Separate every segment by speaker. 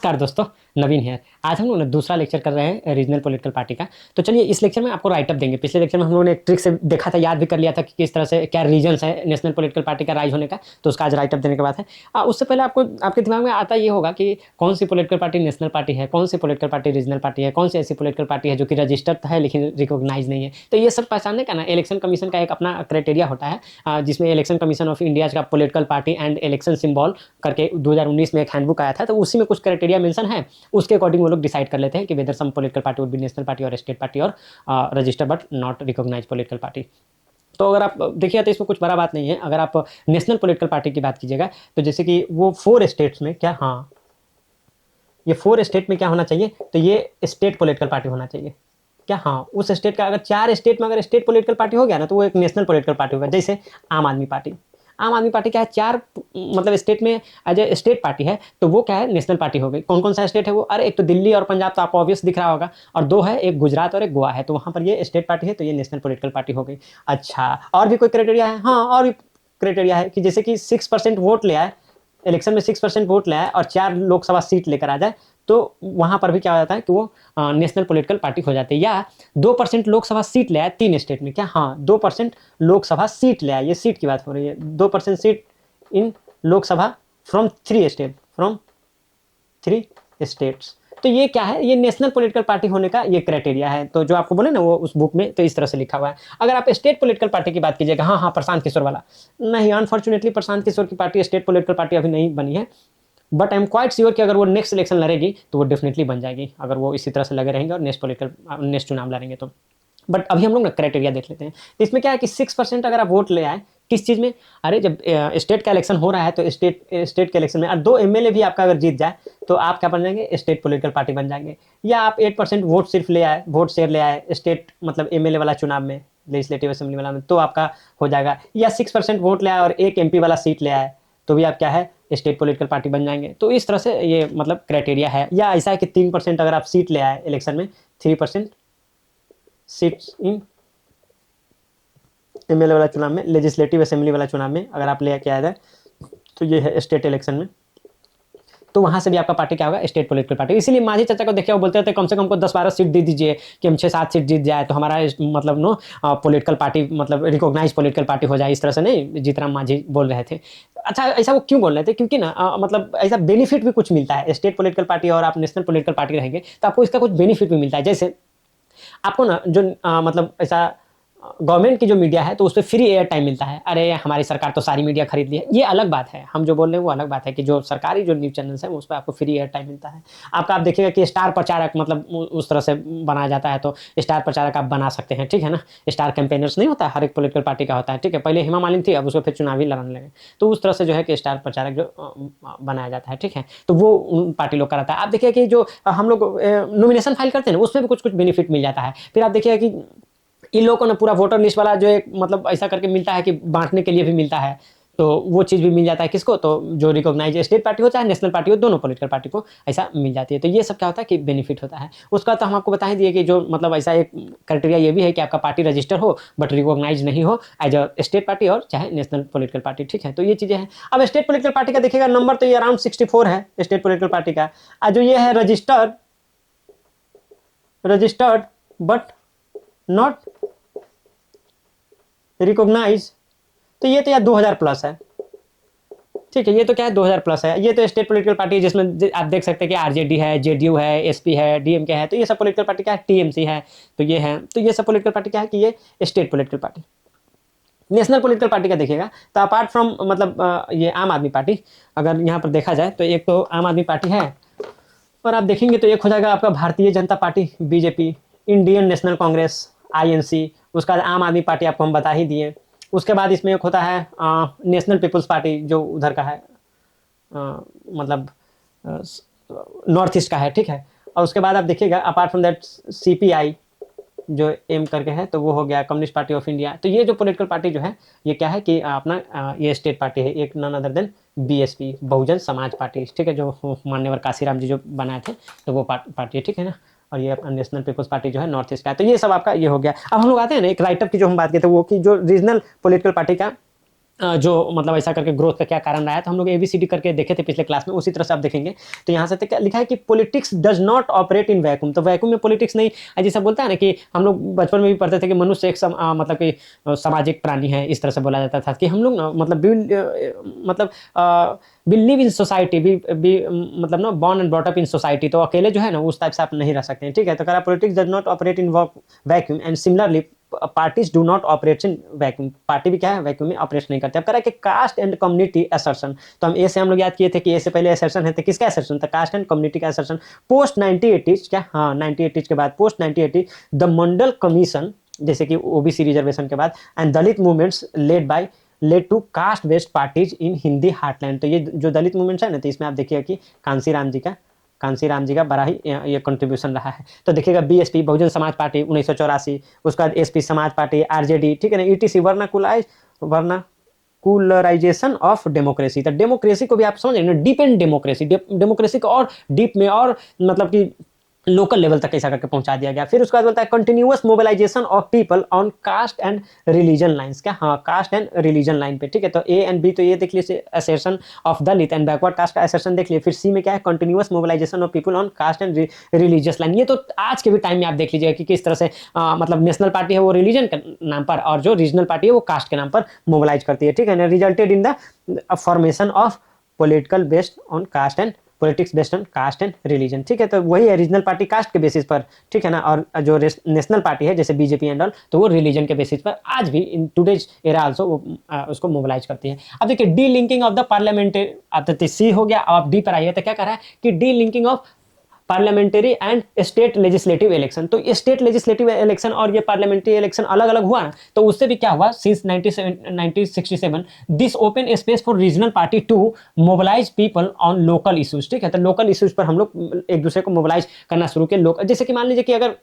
Speaker 1: नमस्कार दोस्तों, नवीन है। आज हम लोग ना दूसरा लेक्चर कर रहे हैं रीजनल पॉलिटिकल पार्टी का। तो चलिए इस लेक्चर में आपको राइट अप देंगे। पिछले लेक्चर में हम लोगों ने एक ट्रिक से देखा था, याद भी कर लिया था कि किस तरह से क्या रीजन्स है नेशनल पॉलिटिकल पार्टी का राइज होने का। तो उसका आज राइट अप देने के बाद है। उससे पहले आपको आपके दिमाग में आता ये होगा कि कौन सी पॉलिटिकल पार्टी नेशनल पार्टी है, कौन सी पॉलिटिकल पार्टी रीजनल पार्टी है, कौन सी ऐसी पॉलिटिकल पार्टी है जो कि रजिस्टर्ड है लेकिन रिकॉग्नाइज नहीं है। तो ये सब पहचानने का ना इलेक्शन कमीशन का एक अपना क्राइटेरिया होता है, जिसमें इलेक्शन कमीशन ऑफ इंडिया का political party and election symbol करके 2019 में एक हैंडबुक आया था। तो उसी में कुछ क्राइटेरिया मेंशन है, उसके अकॉर्डिंग वो लोग डिसाइड कर लेते हैं कि whether some political party would be national party और स्टेट पार्टी और register but not recognise political party. तो अगर आप देखिए तो इसमें कुछ बड़ा बात नहीं है। अगर आप नेशनल पॉलिटिकल पार्टी की बात कीजिएगा तो जैसे कि वो 4 स्टेट्स में क्या, हाँ ये 4 स्टेट में क्या होना चाहिए, तो ये स्टेट पॉलिटिकल पार्टी होना चाहिए। क्या, हाँ उस स्टेट का अगर 4 स्टेट में अगर स्टेट पॉलिटिकल पार्टी हो गया ना तो वो एक नेशनल पॉलिटिकल पार्टी होगा। जैसे आम आदमी पार्टी, आम आदमी पार्टी क्या है, 4 मतलब स्टेट में एज ए स्टेट पार्टी है, तो वो क्या है नेशनल पार्टी हो गई। कौन कौन सा स्टेट है वो, अरे एक तो दिल्ली और पंजाब तो आपको ऑब्वियस दिख रहा होगा, और 2 है, एक गुजरात और एक गोवा है। तो वहाँ पर ये स्टेट पार्टी है, तो ये नेशनल पॉलिटिकल पार्टी हो गई। अच्छा, और भी कोई क्राइटेरिया है? हाँ और भी क्राइटेरिया है कि जैसे कि 6% वोट ले आए इलेक्शन में, 6% वोट ले आए और 4 लोकसभा सीट लेकर आ जाए, तो वहां पर भी क्या हो जाता है कि वो नेशनल पॉलिटिकल पार्टी हो जाती है। या 2% लोकसभा सीट ले आए 3 स्टेट में, क्या, हाँ 2% लोकसभा सीट ले आए, ये सीट की बात हो रही है, 2% seat in Lok Sabha from 3 state, from 3 states. तो ये क्या है, ये नेशनल पॉलिटिकल पार्टी होने का ये क्राइटेरिया है। तो जो आपको बोले ना वो उस बुक में तो इस तरह से लिखा हुआ है। अगर आप स्टेट पॉलिटिकल पार्टी की बात कीजिएगा, हाँ हाँ प्रशांत किशोर वाला, नहीं अनफॉर्चुनेटली प्रशांत किशोर की पार्टी स्टेट पॉलिटिकल पार्टी अभी नहीं बनी है, but I am quite sure कि अगर वो नेक्स्ट इलेक्शन लड़ेगी तो वो डेफिनेटली बन जाएगी, अगर वो इसी तरह से लगे रहेंगे और नेक्स्ट चुनाव लड़ेंगे तो। बट अभी हम लोग ना क्राइटेरिया देख लेते हैं। तो इसमें क्या है कि 6% अगर आप वोट ले आए किस चीज़ में, अरे जब स्टेट का इलेक्शन हो रहा है तो स्टेट के इलेक्शन में और 2 एमएलए भी आपका अगर जीत जाए तो आप क्या बन जाएंगे, स्टेट पॉलिटिकल पार्टी बन जाएंगे। या आप 8% वोट सिर्फ ले आए, वोट शेयर ले आए स्टेट मतलब एमएलए वाला चुनाव में, लेजिस्लेटिव असेंबली वाला में, तो आपका हो जाएगा। या 6% वोट ले आए और 1 एमपी वाला सीट ले आए तो भी आप क्या है, स्टेट पॉलिटिकल पार्टी बन जाएंगे। तो इस तरह से ये मतलब क्राइटेरिया है। या ऐसा है कि 3% अगर आप सीट ले आए इलेक्शन में, 3% सीट्स इन एमएलए वाला चुनाव में, लेजिस्लेटिव असेंबली वाला चुनाव में अगर आप ले के आए तो ये है स्टेट इलेक्शन में, तो वहां से भी आपका पार्टी क्या होगा, स्टेट पॉलिटिकल पार्टी। इसीलिए मांझी चाचा को देखिए वो बोलते थे कम से कम हमको 10-12 सीट दे दीजिए कि हम 6-7 सीट जीत जाए तो हमारा मतलब नो पॉलिटिकल पार्टी मतलब रिकॉग्नाइज पॉलिटिकल पार्टी हो जाए। इस तरह से नहीं जीतराम मांझी बोल रहे थे। अच्छा, ऐसा वो क्यों बोल रहे थे, क्योंकि ना मतलब ऐसा बेनिफिट भी कुछ मिलता है। स्टेट पॉलिटिकल पार्टी और आप नेशनल पॉलिटिकल पार्टी रहेंगे तो आपको इसका कुछ बेनिफिट भी मिलता है। जैसे आपको ना जो मतलब ऐसा गवर्नमेंट की जो मीडिया है तो उस पर फ्री एयर टाइम मिलता है। अरे हमारी सरकार तो सारी मीडिया खरीद ली है, ये अलग बात है। हम जो बोल रहे हैं वो अलग बात है कि जो सरकारी जो न्यूज़ चैनल्स हैं उस पर आपको फ्री एयर टाइम मिलता है। आपका आप देखिएगा कि स्टार प्रचारक मतलब उस तरह से बनाया जाता है, तो स्टार प्रचारक आप बना सकते हैं, ठीक है ना। स्टार कैंपेनर्स नहीं होता, हर एक पॉलिटिकल पार्टी का होता है, ठीक है। पहले हेमा मालिनी थी, अब उसको फिर चुनावी लड़ने लगे, तो उस तरह से जो है कि स्टार प्रचारक जो बनाया जाता है, ठीक है। तो वो पार्टी लोग कराता है। आप देखिए कि जो हम लोग नॉमिनेशन फाइल करते हैं ना उसमें भी कुछ कुछ बेनिफिट मिल जाता है। फिर आप देखिएगा कि इन लोगों को ना पूरा वोटर लिस्ट वाला जो एक मतलब ऐसा करके मिलता है कि बांटने के लिए भी मिलता है, तो वो चीज़ भी मिल जाता है किसको, तो जो रिकॉग्नाइज स्टेट पार्टी हो चाहे नेशनल पार्टी हो, दोनों पॉलिटिकल पार्टी को ऐसा मिल जाती है। तो ये सब क्या होता है कि बेनिफिट होता है। उसका तो हम आपको बता ही दिए कि जो मतलब ऐसा एक क्राइटेरिया ये भी है कि आपका पार्टी रजिस्टर हो बट रिकॉग्नाइज नहीं हो एज अ स्टेट पार्टी और चाहे नेशनल पॉलिटिकल पार्टी, ठीक है। तो ये चीज़ें हैं। अब स्टेट पॉलिटिकल पार्टी का देखिएगा नंबर तो ये अराउंड 64 है स्टेट पॉलिटिकल पार्टी का। जो ये है रजिस्टर्ड बट नॉट रिकॉग्नाइज, तो ये तो यार 2000 प्लस है, ठीक है। ये तो क्या है 2000 प्लस है। ये तो स्टेट पॉलिटिकल पार्टी है जिसमें आप देख सकते हैं कि आरजेडी है, जेडीयू है, एसपी है, डीएमके है, तो ये सब पॉलिटिकल पार्टी क्या है, टीएमसी है, तो ये है। तो ये सब पॉलिटिकल पार्टी क्या है कि ये state political party. National political party का देखिएगा तो अपार्ट फ्रॉम मतलब ये आम आदमी पार्टी, अगर यहाँ पर देखा जाए तो एक तो आम आदमी पार्टी है, और आप देखेंगे तो एक हो जाएगा आपका Bharatiya Janata party BJP, Indian national Congress INC, उसका आम आदमी पार्टी आपको हम बता ही दिए। उसके बाद इसमें एक होता है नेशनल पीपल्स पार्टी जो उधर का है, मतलब नॉर्थ ईस्ट का है, ठीक है। और उसके बाद आप देखिएगा अपार्ट फ्रॉम दैट सीपीआई जो एम करके है, तो वो हो गया कम्युनिस्ट पार्टी ऑफ इंडिया। तो ये जो पॉलिटिकल पार्टी जो है ये क्या है कि अपना ये स्टेट पार्टी है, एक none other than BSP, Bahujan Samaj party, ठीक है, जो मान्यवर काशीराम जी जो बनाए थे, तो वो पार्टी है, ठीक है ना। और ये अपना नेशनल पीपल्स पार्टी जो है नॉर्थ ईस्ट का है। तो ये सब आपका ये हो गया। अब हम लोग आते हैं ना एक राइटअप की जो हम बात करते हैं वो कि जो रीजनल पॉलिटिकल पार्टी का जो मतलब ऐसा करके ग्रोथ का क्या कारण रहा है, तो हम लोग एबीसीडी करके देखे थे पिछले क्लास में, उसी तरह से आप देखेंगे। तो यहाँ से तो क्या लिखा है कि politics does not operate in vacuum, तो वैक्यूम में पॉलिटिक्स नहीं, जैसा बोलता है ना कि हम लोग बचपन में भी पढ़ते थे कि मनुष्य एक मतलब कि सामाजिक प्राणी है, इस तरह से बोला जाता था कि हम लोग ना मतलब मतलब we live in society, we मतलब ना born and brought up in society, तो अकेले जो है ना उस टाइप से आप नहीं रह सकते हैं, ठीक है। तो कह politics does not operate in vacuum and similarly parties do not operate in vacuum, party भी क्या है वैक्यूम में ऑपरेट नहीं करते। अब कह रहा है कि कास्ट एंड कम्युनिटी असर्शन, तो हम ए से हम लोग याद किए थे कि ए से पहले असर्शन है, तो किसका असर्शन था, कास्ट एंड कम्युनिटी का असर्शन। पोस्ट 1980 क्या, हाँ 1980 के बाद, पोस्ट 1980 द मंडल कमीशन, जैसे कि ओबीसी रिजर्वेशन के बाद, and Dalit movements led to caste based parties in Hindi heartland. तो ये जो दलित मूवमेंट्स है ना, तो इसमें आप देखिएगा कि कांसीराम जी का बड़ा ही ये कंट्रीब्यूशन रहा है। तो देखिएगा बीएसपी बहुजन समाज पार्टी 1984, उसके बाद एसपी समाज पार्टी, आरजेडी, ठीक है ना, ईटीसी वर्नाकुलराइजेशन ऑफ डेमोक्रेसी, तो डेमोक्रेसी को भी आप समझ रहे हैं, डीप एंड डेमोक्रेसी, डेमोक्रेसी को और डीप में और मतलब कि लोकल लेवल तक ऐसा करके पहुंचा दिया गया। फिर उसके बाद बोलता है continuous mobilisation of people on caste and religion lines, क्या, हाँ कास्ट एंड रिलीजन लाइन पे, ठीक है। तो ए एंड बी तो ये देख लीजिए assertion of Dalit and backward caste का असर्शन देख लिए। फिर सी में क्या है, continuous mobilisation of people on caste and religious line. ये तो आज के भी टाइम में आप देख लीजिएगा कि किस तरह से मतलब नेशनल पार्टी है वो रिलीजन के नाम पर, और जो रीजनल पार्टी है वो कास्ट के नाम पर मोबिलाइज करती है, ठीक है ना। Resulted in the formation of political based on caste and politics based on caste and religion, ठीक है। तो वही है रीजनल पार्टी कास्ट के बेसिस पर, ठीक है ना, और जो नेशनल पार्टी है जैसे बीजेपी एंड ऑल, तो वो रिलीजन के बेसिस पर आज भी इन टुडेज एरा आल्सो वो उसको मोबिलाइज करती है। अब देखिए D linking of the parliamentary, अब तो सी हो गया, अब डी पर आइए, तो क्या कर रहा है कि D linking of parliamentary and state legislative election. तो स्टेट लेजिस्लेटिव इलेक्शन और ये पार्लियामेंट्री इलेक्शन अलग अलग हुआ ना, तो उससे भी क्या हुआ, since 1967 this open space for regional party to mobilise people on local issues, ठीक है। तो लोकल इश्यूज पर हम लोग एक दूसरे को मोबिलाइज करना शुरू किए। जैसे कि मान लीजिए कि अगर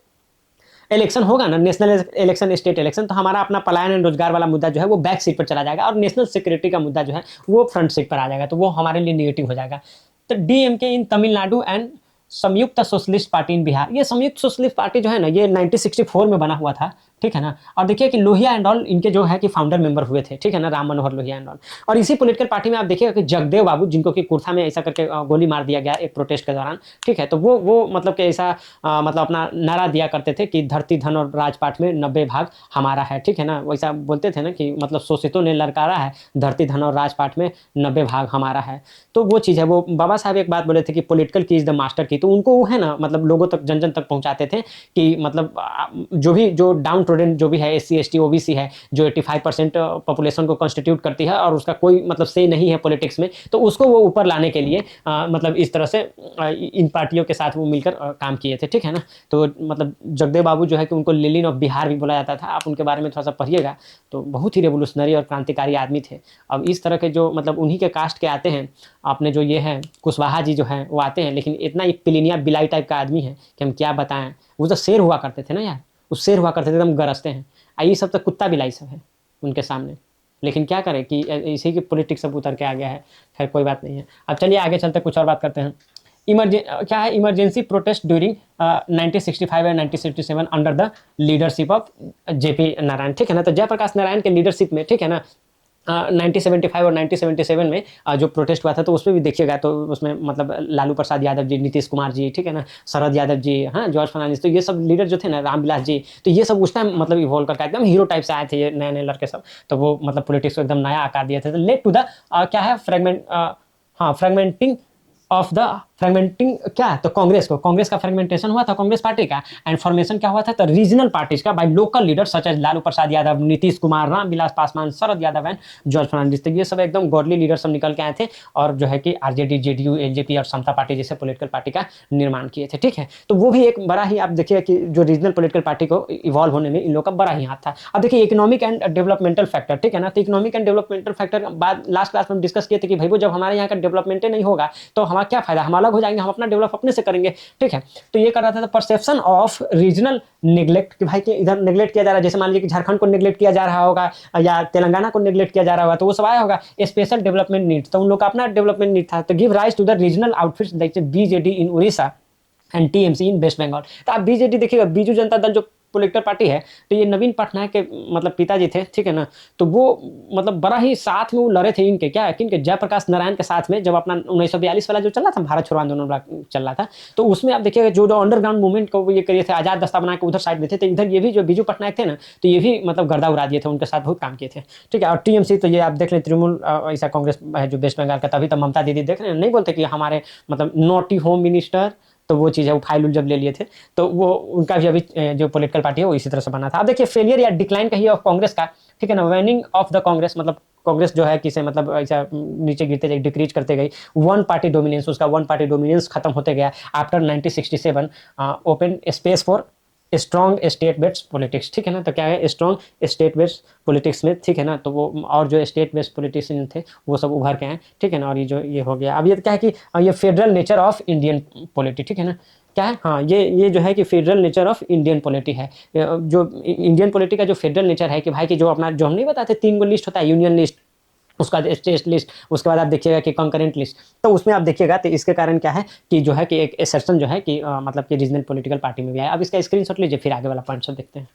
Speaker 1: इलेक्शन होगा ना, नेशनल इलेक्शन, स्टेट इलेक्शन, तो हमारा अपना पलायन एंड रोजगार वाला मुद्दा जो है वो बैक सीट पर चला जाएगा, और नेशनल सिक्योरिटी का मुद्दा जो है वो फ्रंट सीट पर आ जाएगा, तो वो हमारे लिए निगेटिव हो जाएगा। तो डीएमके इन तमिलनाडु एंड संयुक्त सोशलिस्ट पार्टी इन बिहार, ये संयुक्त सोशलिस्ट पार्टी जो है ना, ये 1964 में बना हुआ था, ठीक है ना। और देखिए कि लोहिया एंड ऑल इनके जो है कि फाउंडर मेंबर हुए थे, ठीक है ना, राम मनोहर लोहिया एंड ऑल। और इसी पॉलिटिकल पार्टी में आप देखिएगा कि जगदेव बाबू, जिनको कि कुर्था में ऐसा करके गोली मार दिया गया एक प्रोटेस्ट के दौरान, ठीक है। तो वो मतलब कि ऐसा मतलब अपना नारा दिया करते थे कि धरती धन और राजपाट में 90 भाग हमारा है, ठीक है ना। वैसा बोलते थे ना कि मतलब शोषितों ने ललकारा है, धरती धन और राजपाट में 90 भाग हमारा है। तो वो चीज़ है, वो बाबा साहब एक बात बोले थे कि पॉलिटिकल की इज द मास्टर की, तो उनको वो है ना मतलब लोगों तक, जन जन तक पहुंचाते थे कि मतलब जो डाउन ट्रोडन जो भी है, एससी एसटी ओबीसी है, जो 85% पॉपुलेशन को कॉन्स्टिट्यूट करती है और उसका कोई मतलब से नहीं है पॉलिटिक्स में, तो उसको वो ऊपर लाने के लिए मतलब इस तरह से इन पार्टियों के साथ वो मिलकर काम किए थे, ठीक है ना। तो मतलब जगदेव बाबू जो है कि उनको लिलिन ऑफ बिहार भी बोला जाता था, आप उनके बारे में थोड़ा सा पढ़िएगा, तो बहुत ही रेवोल्यूशनरी और क्रांतिकारी आदमी थे। अब इस तरह के जो मतलब उन्हीं के कास्ट के आते हैं, आपने जो ये है कुशवाहा जी जो है वो आते हैं, लेकिन इतना एक पिलिनिया बिलाई टाइप का आदमी है कि हम क्या बताएं। वो तो शेर हुआ करते थे ना यार, उस शेर हुआ करते थे, एकदम गरजते हैं। ये सब तो कुत्ता बिलाई सब है उनके सामने, लेकिन क्या करें कि इसी की पॉलिटिक्स सब उतर के आ गया है। खैर कोई बात नहीं है, अब चलिए आगे चलते कुछ और बात करते हैं। क्या है emergency protest during 1965 and 1967 under the leadership of JP Narayan, ठीक है ना। तो जयप्रकाश नारायण के लीडरशिप में, ठीक है ना, 1975 और 1977 में जो प्रोटेस्ट हुआ था, तो उसमें भी देखिएगा तो उसमें मतलब लालू प्रसाद यादव जी, नीतीश कुमार जी, ठीक है ना, शरद यादव जी, हाँ जॉर्ज फर्नांडिस, तो ये सब लीडर जो थे ना, रामविलास जी, तो ये सब उस टाइम मतलब इवॉल्व करके एकदम हीरो टाइप से आए थे ये नए नए लड़के सब। तो वो मतलब पॉलिटिक्स को एकदम नया आकार दिए थे। तो लेट टू द क्या है फ्रेगमेंटिंग क्या, तो कांग्रेस का फ्रेगमेंटेशन हुआ था, कांग्रेस पार्टी का, एंड फॉर्मेशन क्या हुआ था, तो रीजनल पार्टीज का by local leader such as Lalu Prasad Yadav, Nitish Kumar, Ramvilas Paswan, Sharad Yadav and George Fernandes. तो ये सब एकदम गॉडली लीडर सब निकल के आए थे, और जो है कि आरजेडी, जेडीयू, एलजेपी और समता पार्टी जैसे पॉलिटिकल पार्टी का निर्माण किए थे, ठीक है। तो वो भी एक बड़ा ही, आप देखिए कि जो रीजनल पॉलिटिकल पार्टी को इवॉल्व होने में इन लोगों का बड़ा ही हाथ था। अब देखिए इकोनॉमिक एंड डेवलपमेंटल फैक्टर, ठीक है ना। तो इकोनॉमिक एंड डेवलपमेंटल फैक्टर बाद लास्ट क्लास में हम डिस्कस किए थे कि भाई जब हमारे यहाँ का डेवलपमेंट नहीं होगा तो हमारा क्या फायदा, हम अलग हो जाएंगे, हम अपना डेवलप अपने से करेंगे, ठीक है। तो ये कर रहा था परसेप्शन ऑफ रीजनल नेग्लेक्ट, कि भाई कि इधर नेग्लेक्ट किया जा रहा है, जैसे मान लीजिए कि झारखंड को नेग्लेक्ट किया जा रहा होगा या तेलंगाना को नेग्लेक्ट किया जा रहा होगा, तो वो सब आया होगा स्पेशल डेवलपमेंट नीड, तो उन लोग का अपना डेवलपमेंट नीड था। तो give rise to the regional outfits like BJD in Orissa and TMC in West Bengal. तो आप बीजेडी देखिएगा, बीजू जनता दल जो पॉलिटिकल पार्टी है, तो ये नवीन पटनायक के मतलब पिताजी थे, ठीक है ना? तो वो मतलब बड़ा ही साथ में वो लड़े थे इनके, क्या है कि इनके जयप्रकाश नारायण के साथ में, जब अपना 1942 वाला जो चल रहा था, भारत छोड़ो आंदोलन चल रहा था, तो उसमें आप देखिएगा जो जो अंडरग्राउंड मूवमेंट को ये करे थे, आजाद दस्ता बना के उधर साइड में थे, तो इधर ये भी जो बीजू पटनायक थे ना, तो ये भी मतलब गर्दा उड़ा दिए थे, उनके साथ बहुत काम किए थे, ठीक है। और टीएमसी तो ये आप देख लें, तृणमूल ऐसा कांग्रेस है जो वेस्ट बंगाल का, तभी तो ममता दीदी देख रहे हैं, नहीं बोलते कि हमारे मतलब नॉटी होम मिनिस्टर, तो वो चीज़ है, वो फाइल जब ले लिए थे, तो वो उनका भी अभी जो पॉलिटिकल पार्टी है वो इसी तरह से बना था। अब देखिए फेलियर या डिक्लाइन कहिए ऑफ कांग्रेस का, ठीक है ना, वैनिंग ऑफ द कांग्रेस, मतलब कांग्रेस जो है किसे मतलब ऐसा नीचे गिरते गई, डिक्रीज करते गई, वन पार्टी डोमिनेंस, उसका वन पार्टी डोमिनेंस खत्म होते गया after 1967, open space for strong state based politics, ठीक है ना। तो क्या है स्ट्रॉन्ग स्टेट बेस्ड पॉलिटिक्स में, ठीक है ना, तो वो और जो स्टेट बेस्ड पॉलिटिशियन थे वो सब उभर के आए, ठीक है ना। और ये जो ये हो गया, अब ये क्या है कि ये federal nature of Indian polity, ठीक है ना, क्या है, हाँ ये जो है कि federal nature of Indian polity है, जो इंडियन पॉलिटी का जो फेडरल नेचर है कि भाई कि जो अपना जो हम नहीं बताते 3 गो लिस्ट होता है, यूनियन लिस्ट, उसका स्टेट लिस्ट, उसके बाद आप देखिएगा कि कंकरेंट लिस्ट, तो उसमें आप देखिएगा तो इसके कारण क्या है कि जो है कि एक एसेप्शन जो है कि मतलब कि रीजनल पॉलिटिकल पार्टी में भी आया। अब इसका स्क्रीनशॉट लीजिए, फिर आगे वाला पॉइंट सब देखते हैं।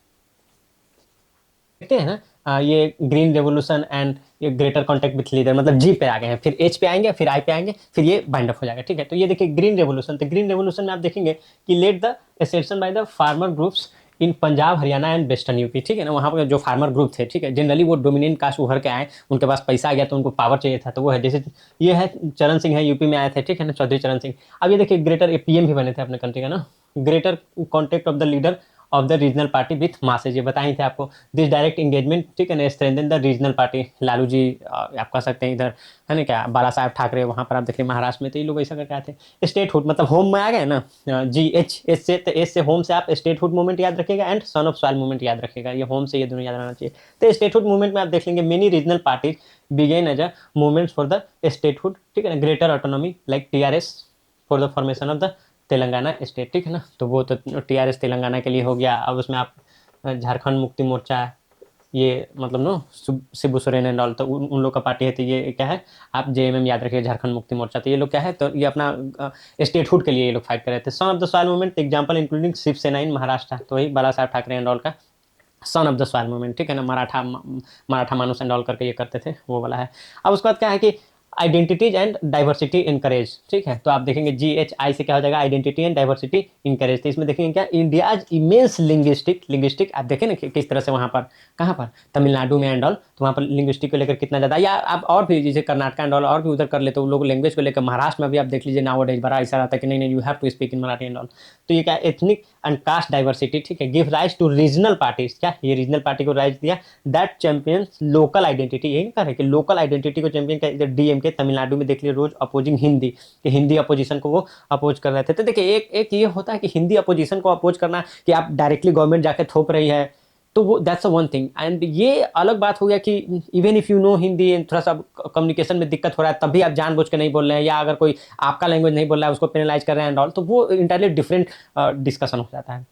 Speaker 1: देखते हैं ना, ये ग्रीन रेवोल्यूशन एंड ये ग्रेटर कॉन्टेक्ट विथ लीडर, मतलब जी पे आ गए हैं, फिर एच पे आएंगे, फिर आई पे आएंगे, फिर ये बाइंड अप हो जाएगा, ठीक है। तो ये देखिए ग्रीन रेवोल्यूशन, तो ग्रीन रेवोल्यूशन में आप देखेंगे कि led the assertion by the farmer groups in Punjab Haryana and western UP, ठीक है ना। वहाँ पर जो फार्मर ग्रुप थे, ठीक है, जनरली वो डोमिनेंट कास्ट उभर के आए, उनके पास पैसा आ गया तो उनको पावर चाहिए था, तो वो है जैसे ये है चरण सिंह है, यूपी में आए थे, ठीक है ना, चौधरी चरण सिंह। अब ये देखिए ग्रेटर पीएम भी बने थे अपने कंट्री का ना, greater contact of the leader of the regional party with masses, ये बताए थे आपको, दिस डायरेक्ट एंगेजमेंट, ठीक है ना, strengthen the regional party, Lalu ji आप कह सकते हैं इधर, है ना, क्या बाला साहब ठाकरे, वहाँ पर आप देखिए महाराष्ट्र में, तो ये लोग ऐसा करके आए थे। स्टेटहुड मतलब होम में आ गए ना, जी एच एस से, तो एस से होम से आप स्टेटहुड मूवमेंट याद रखिएगा, and son of soil movement याद रखिएगा, ये होम से ये दोनों याद रहना चाहिए। तो स्टेटहुड मूवमेंट में आप देख लेंगे many regional parties began as a movement for the statehood, ठीक है ना, greater autonomy like TRS for the formation of the Telangana state, ठीक है ना। तो वो तो टीआरएस तेलंगाना के लिए हो गया। अब उसमें आप झारखंड मुक्ति मोर्चा, ये मतलब no Shibu Soren and all, तो उन लोग का पार्टी है, तो ये क्या है, आप जेएमएम याद रखिए, झारखंड मुक्ति मोर्चा, तो ये लोग क्या है, तो ये अपना स्टेटहुड के लिए ये लोग फाइट कर रहे थे। Son of the soil movement example including Shiv Sena in Maharashtra, तो वही बाला साहब ठाकरे एंड ऑल का son of the soil movement, ठीक है ना, मराठा मानुस एंड ऑल करके ये करते थे, वो वाला है। अब उसके बाद क्या है कि आइडेंटिटीज एंड डाइवर्सिटी इनकरेज, ठीक है, तो आप देखेंगे GHI से क्या हो जाएगा, आइडेंटिटी एंड डाइवर्सिटी इनकरेज। तो इसमें देखेंगे क्या, इंडियाज इमेंस लिंग्विस्टिक आप देखें ना किस तरह से वहाँ पर, कहाँ पर, तमिलनाडु में एंड ऑल, तो वहाँ पर लिंग्विस्टिक को लेकर कितना ज़्यादा, या आप और भी जैसे कर्नाटक एंड ऑल और भी उधर कर लेते तो लोग लैंग्वेज को लेकर, महाराष्ट्र में भी आप देख लीजिए नाउ डेज बड़ा ऐसा रहता है कि नहीं you have to speak in Marathi and all. तो ये क्या, एथनिक एंड कास्ट डाइवर्सिटी, ठीक है, give rise to regional parties, क्या ये रीजनल पार्टी को राइज दिया, दैट चैंपियंस लोकल आइडेंटिटी, यही कह रहे कि लोकल आइडेंटिटी को चैंपियन का, इधर डीएमके तमिलनाडु में देख लिया रोज अपोजिंग हिंदी, कि हिंदी अपोजिशन को वो अपोज कर रहे थे। तो देखिए एक ये होता है कि हिंदी अपोजिशन को अपोज करना, कि आप डायरेक्टली गवर्नमेंट जाके थोप रही है, तो वो that's a one thing. And ये अलग बात हो गया कि even if you know Hindi and थोड़ा सा कम्युनिकेशन में दिक्कत हो रहा है, तब भी आप जानबूझ के नहीं बोल रहे हैं, या अगर कोई आपका लैंग्वेज नहीं बोल रहा है उसको पेनलाइज कर रहे हैं एंड ऑल, तो वो इंटायरली डिफरेंट डिस्कशन हो जाता है।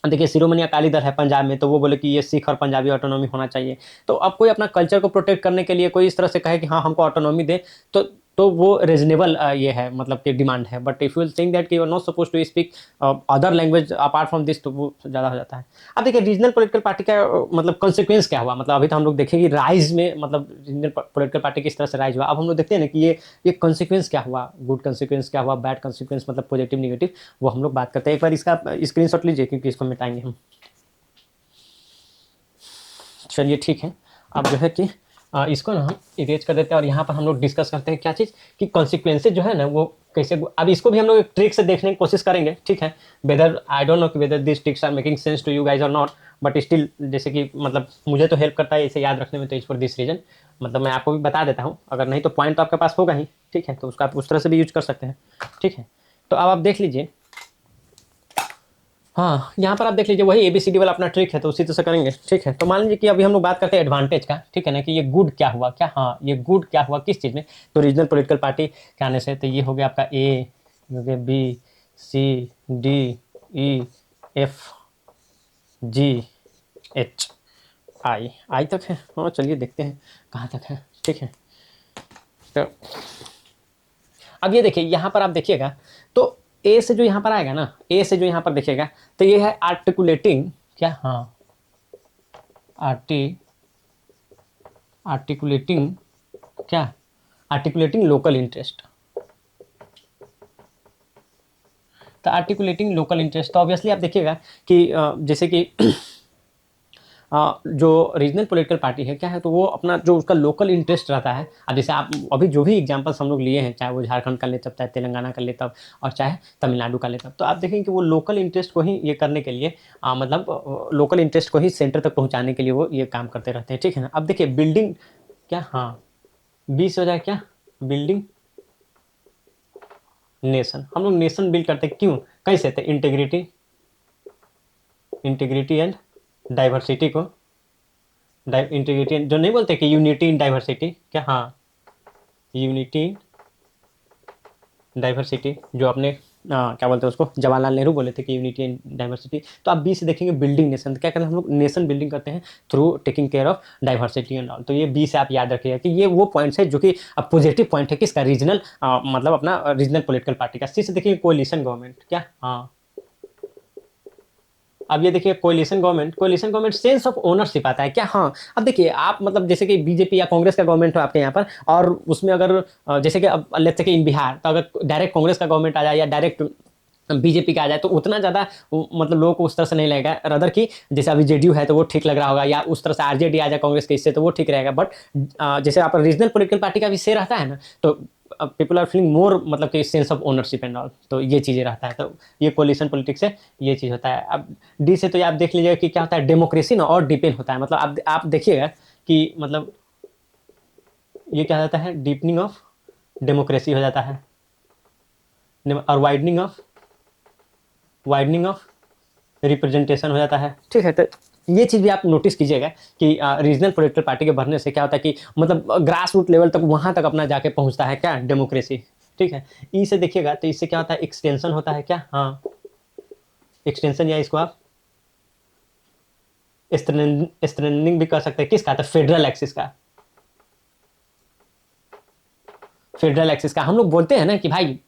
Speaker 1: देखिए शिरोमणि अकाली दल है पंजाब में, तो वो बोले कि ये सिख और पंजाबी ऑटोनॉमी होना चाहिए। तो अब कोई अपना कल्चर को प्रोटेक्ट करने के लिए कोई इस तरह से कहे कि हाँ हमको ऑटोनॉमी दे, तो वो रीजनेबल ये है, मतलब कि डिमांड है। But if you think that कि you are not suppose to speak other language apart from this, तो वो ज़्यादा हो जाता है। अब देखिए रीजनल पॉलिटिकल पार्टी का मतलब कॉन्सिक्वेंस क्या हुआ, मतलब अभी तो हम लोग देखें कि राइज में, मतलब रीजनल पॉलिटिकल पार्टी किस तरह से राइज हुआ। अब हम लोग देखते हैं ना कि ये कॉन्सिक्वेंस क्या हुआ, गुड कॉन्सिक्वेंस क्या हुआ, बैड कॉन्सिक्वेंस, मतलब पॉजिटिव निगेटिव, वो हम लोग बात करते हैं। एक बार इसका स्क्रीनशॉट लीजिए क्योंकि इसको मिटाएंगे हम। चलिए ठीक है, अब जो है कि इसको ना हम इरेज कर देते हैं, और यहाँ पर हम लोग डिस्कस करते हैं क्या चीज़, कि कॉन्सिक्वेंसेज जो है ना वो कैसे। अब इसको भी हम लोग एक ट्रिक से देखने की कोशिश करेंगे, ठीक है। वेदर आई डोंट नो कि whether this tricks are making sense to you guys और नॉट, बट स्टिल जैसे कि मतलब मुझे तो हेल्प करता है इसे याद रखने में, तो इस फॉर दिस रीजन मतलब मैं आपको भी बता देता हूँ, अगर नहीं तो पॉइंट तो आपके पास होगा ही, ठीक है, तो उसका आप उस तरह से भी यूज कर सकते हैं, ठीक है। तो अब आप देख लीजिए, हाँ यहाँ पर आप देख लीजिए वही ABCD वाला अपना ट्रिक है, तो उसी तरह से करेंगे, ठीक है। तो मान लीजिए कि अभी हम लोग बात करते हैं एडवांटेज का, ठीक है ना, कि ये गुड क्या हुआ, क्या, हाँ ये गुड क्या हुआ किस चीज़ में, तो रीजनल पॉलिटिकल पार्टी के आने से। तो ये हो गया आपका A, हो गया B, C, D, E, F, G, H, I तक है। हाँ चलिए देखते हैं कहाँ तक है, ठीक है। तो अब ये देखिए यहाँ पर आप देखिएगा, तो ए से जो यहाँ पर आएगा ना, ए से जो यहाँ पर देखिएगा, तो ये है आर्टिकुलेटिंग, क्या, हाँ, आर्टिकुलेटिंग क्या, आर्टिकुलेटिंग लोकल इंटरेस्ट। तो आर्टिकुलेटिंग लोकल इंटरेस्ट, तो ऑब्वियसली आप देखिएगा कि जैसे कि जो रीजनल पॉलिटिकल पार्टी है क्या है, तो वो अपना जो उसका लोकल इंटरेस्ट रहता है। अब जैसे आप अभी जो भी एग्जांपल्स हम लोग लिए हैं, चाहे वो झारखंड का ले तब, चाहे तेलंगाना का ले तब, और चाहे तमिलनाडु का ले तब, तो आप देखेंगे कि वो लोकल इंटरेस्ट को ही ये करने के लिए मतलब लोकल इंटरेस्ट को ही सेंटर तक पहुंचाने के लिए वो ये काम करते रहते हैं, ठीक है ना। अब देखिए बिल्डिंग क्या, हाँ, 20 हो जाए क्या, बिल्डिंग नेशन। हम लोग नेशन बिल्ड करते क्यों, कैसे थे, इंटीग्रिटी एंड डाइवर्सिटी को, इंटीग्रिटी जो नहीं बोलते कि यूनिटी इन डाइवर्सिटी, क्या, हाँ, यूनिटी डाइवर्सिटी, जो अपने क्या बोलते हैं उसको, जवाहरलाल नेहरू बोले थे कि यूनिटी एंड डाइवर्सिटी। तो आप बी से देखेंगे बिल्डिंग नेशन, तो क्या करते हैं हम लोग, नेशन बिल्डिंग करते हैं through taking care of diversity and all. तो ये बी से आप याद रखिएगा कि ये वो पॉइंट्स है जो कि पॉजिटिव पॉइंट है किसका, रीजनल मतलब अपना रीजनल पॉलिटिकल पार्टी का। सी से देखिए कोलिशन गवर्नमेंट, क्या, हाँ। अब ये देखिए coalition government sense of ownership आता है, क्या, हाँ। अब देखिए आप मतलब जैसे कि बीजेपी या कांग्रेस का गवर्नमेंट हो आपके यहाँ पर, और उसमें अगर जैसे कि अब लेट्स से कि इन बिहार, तो अगर डायरेक्ट कांग्रेस का गवर्नमेंट आ जाए या डायरेक्ट बीजेपी का आ जाए, तो उतना ज़्यादा मतलब लोगों को उस तरह से नहीं लगेगा। रदर की जैसे अभी जेडीयू है तो वो ठीक लग रहा होगा, या उस तरह से आरजेडी आ जाए कांग्रेस के, इससे तो वो ठीक रहेगा। बट जैसे आप रीजनल पॉलिटिकल पार्टी का भी से रहता है ना, तो पीपल आर फीलिंग मोर मतलब कि sense of ownership and all, तो ये चीज़ें रहता है। तो ये कोलिशन पॉलिटिक्स है, ये चीज़ होता है। अब डी से तो ये आप देख लीजिएगा कि क्या होता है, डेमोक्रेसी ना और डिपेंड होता है। मतलब आप देखिएगा कि मतलब ये क्या होता है, डीपनिंग ऑफ डेमोक्रेसी हो जाता है, और वाइडनिंग ऑफ रिप्रेजेंटेशन हो जाता है, ठीक है। तो ये चीज़ भी आप नोटिस कीजिएगा कि रीजनल पॉलिटिकल पार्टी के बढ़ने से क्या होता है कि मतलब ग्रास रूट लेवल तक वहाँ तक अपना जाके पहुँचता है, क्या, डेमोक्रेसी, ठीक है। ई से देखिएगा तो इससे क्या होता है, एक्सटेंशन होता है, क्या, हाँ, एक्सटेंशन, या इसको आप स्ट्रेंथनिंग भी कर सकते हैं, किसका, तो फेडरल एक्सिस का हम लोग बोलते हैं ना कि भाई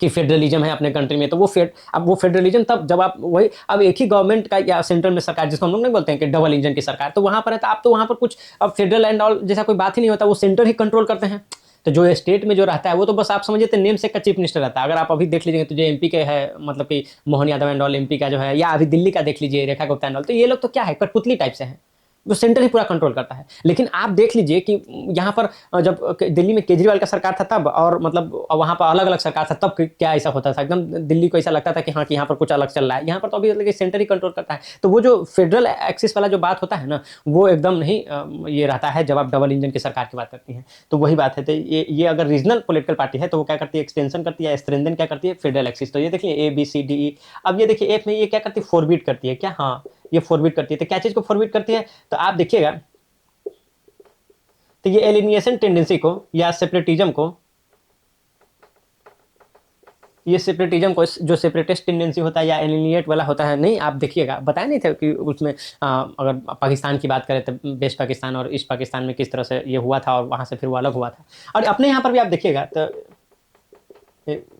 Speaker 1: कि फेडरलिज्म है अपने कंट्री में, तो अब वो फेडरलिज्म तब जब आप वही अब एक ही गवर्नमेंट का या सेंट्रल में सरकार, जिसको हम लोग नहीं बोलते हैं कि डबल इंजन की सरकार, तो वहां पर है, तो आप तो वहां पर कुछ अब फेडरल एंड ऑल जैसा कोई बात ही नहीं होता, वो सेंटर ही कंट्रोल करते हैं। तो जो स्टेट में जो रहता है वो तो बस आप समझिए तो नेम से का चीफ मिनिस्टर रहता है। अगर आप अभी देख लीजिए तो जो एमपी के है मतलब कि Mohan Yadav and all MP का जो है, या अभी दिल्ली का देख लीजिए रेखा गुप्ता एंड ऑल, तो ये लोग तो क्या है, कठपुतली टाइप से है, वो सेंटर ही पूरा कंट्रोल करता है। लेकिन आप देख लीजिए कि यहाँ पर जब दिल्ली में केजरीवाल का सरकार था तब, और मतलब वहाँ पर अलग अलग सरकार था तब, क्या ऐसा होता था, एकदम दिल्ली को ऐसा लगता था कि हाँ कि यहाँ पर कुछ अलग चल रहा है। यहाँ पर तो अभी सेंटर ही कंट्रोल करता है। तो वो जो फेडरल एक्सिस वाला जो बात होता है ना, वो एकदम नहीं ये रहता है जब आप डबल इंजन की सरकार की बात करती हैं। तो वही बात है। तो ये अगर रीजनल पॉलिटिकल पार्टी है तो वो क्या करती है, एक्सटेंशन करती है, स्ट्रेंथन क्या करती है, फेडरल एक्सिस। तो ये देखिए A B C D E. अब ये देखिए एफ में ये क्या करती है, फॉरबिड करती है, क्या, हाँ, ये फॉरबिड करती है। तो क्या चीज को फॉरबिड करती है, तो आप देखिएगा तो ये एलिनिएशन टेंडेंसी को या सेपरेटिज्म को, ये सेपरेटिज्म को जो सेपरेटिस्ट टेंडेंसी होता है या एलिनिएट वाला होता है, नहीं आप देखिएगा बताया नहीं था कि उसमें अगर पाकिस्तान की बात करें तो वेस्ट पाकिस्तान और ईस्ट पाकिस्तान में किस तरह से ये हुआ था और वहाँ से फिर वो अलग हुआ था। और अपने यहाँ पर भी आप देखिएगा तो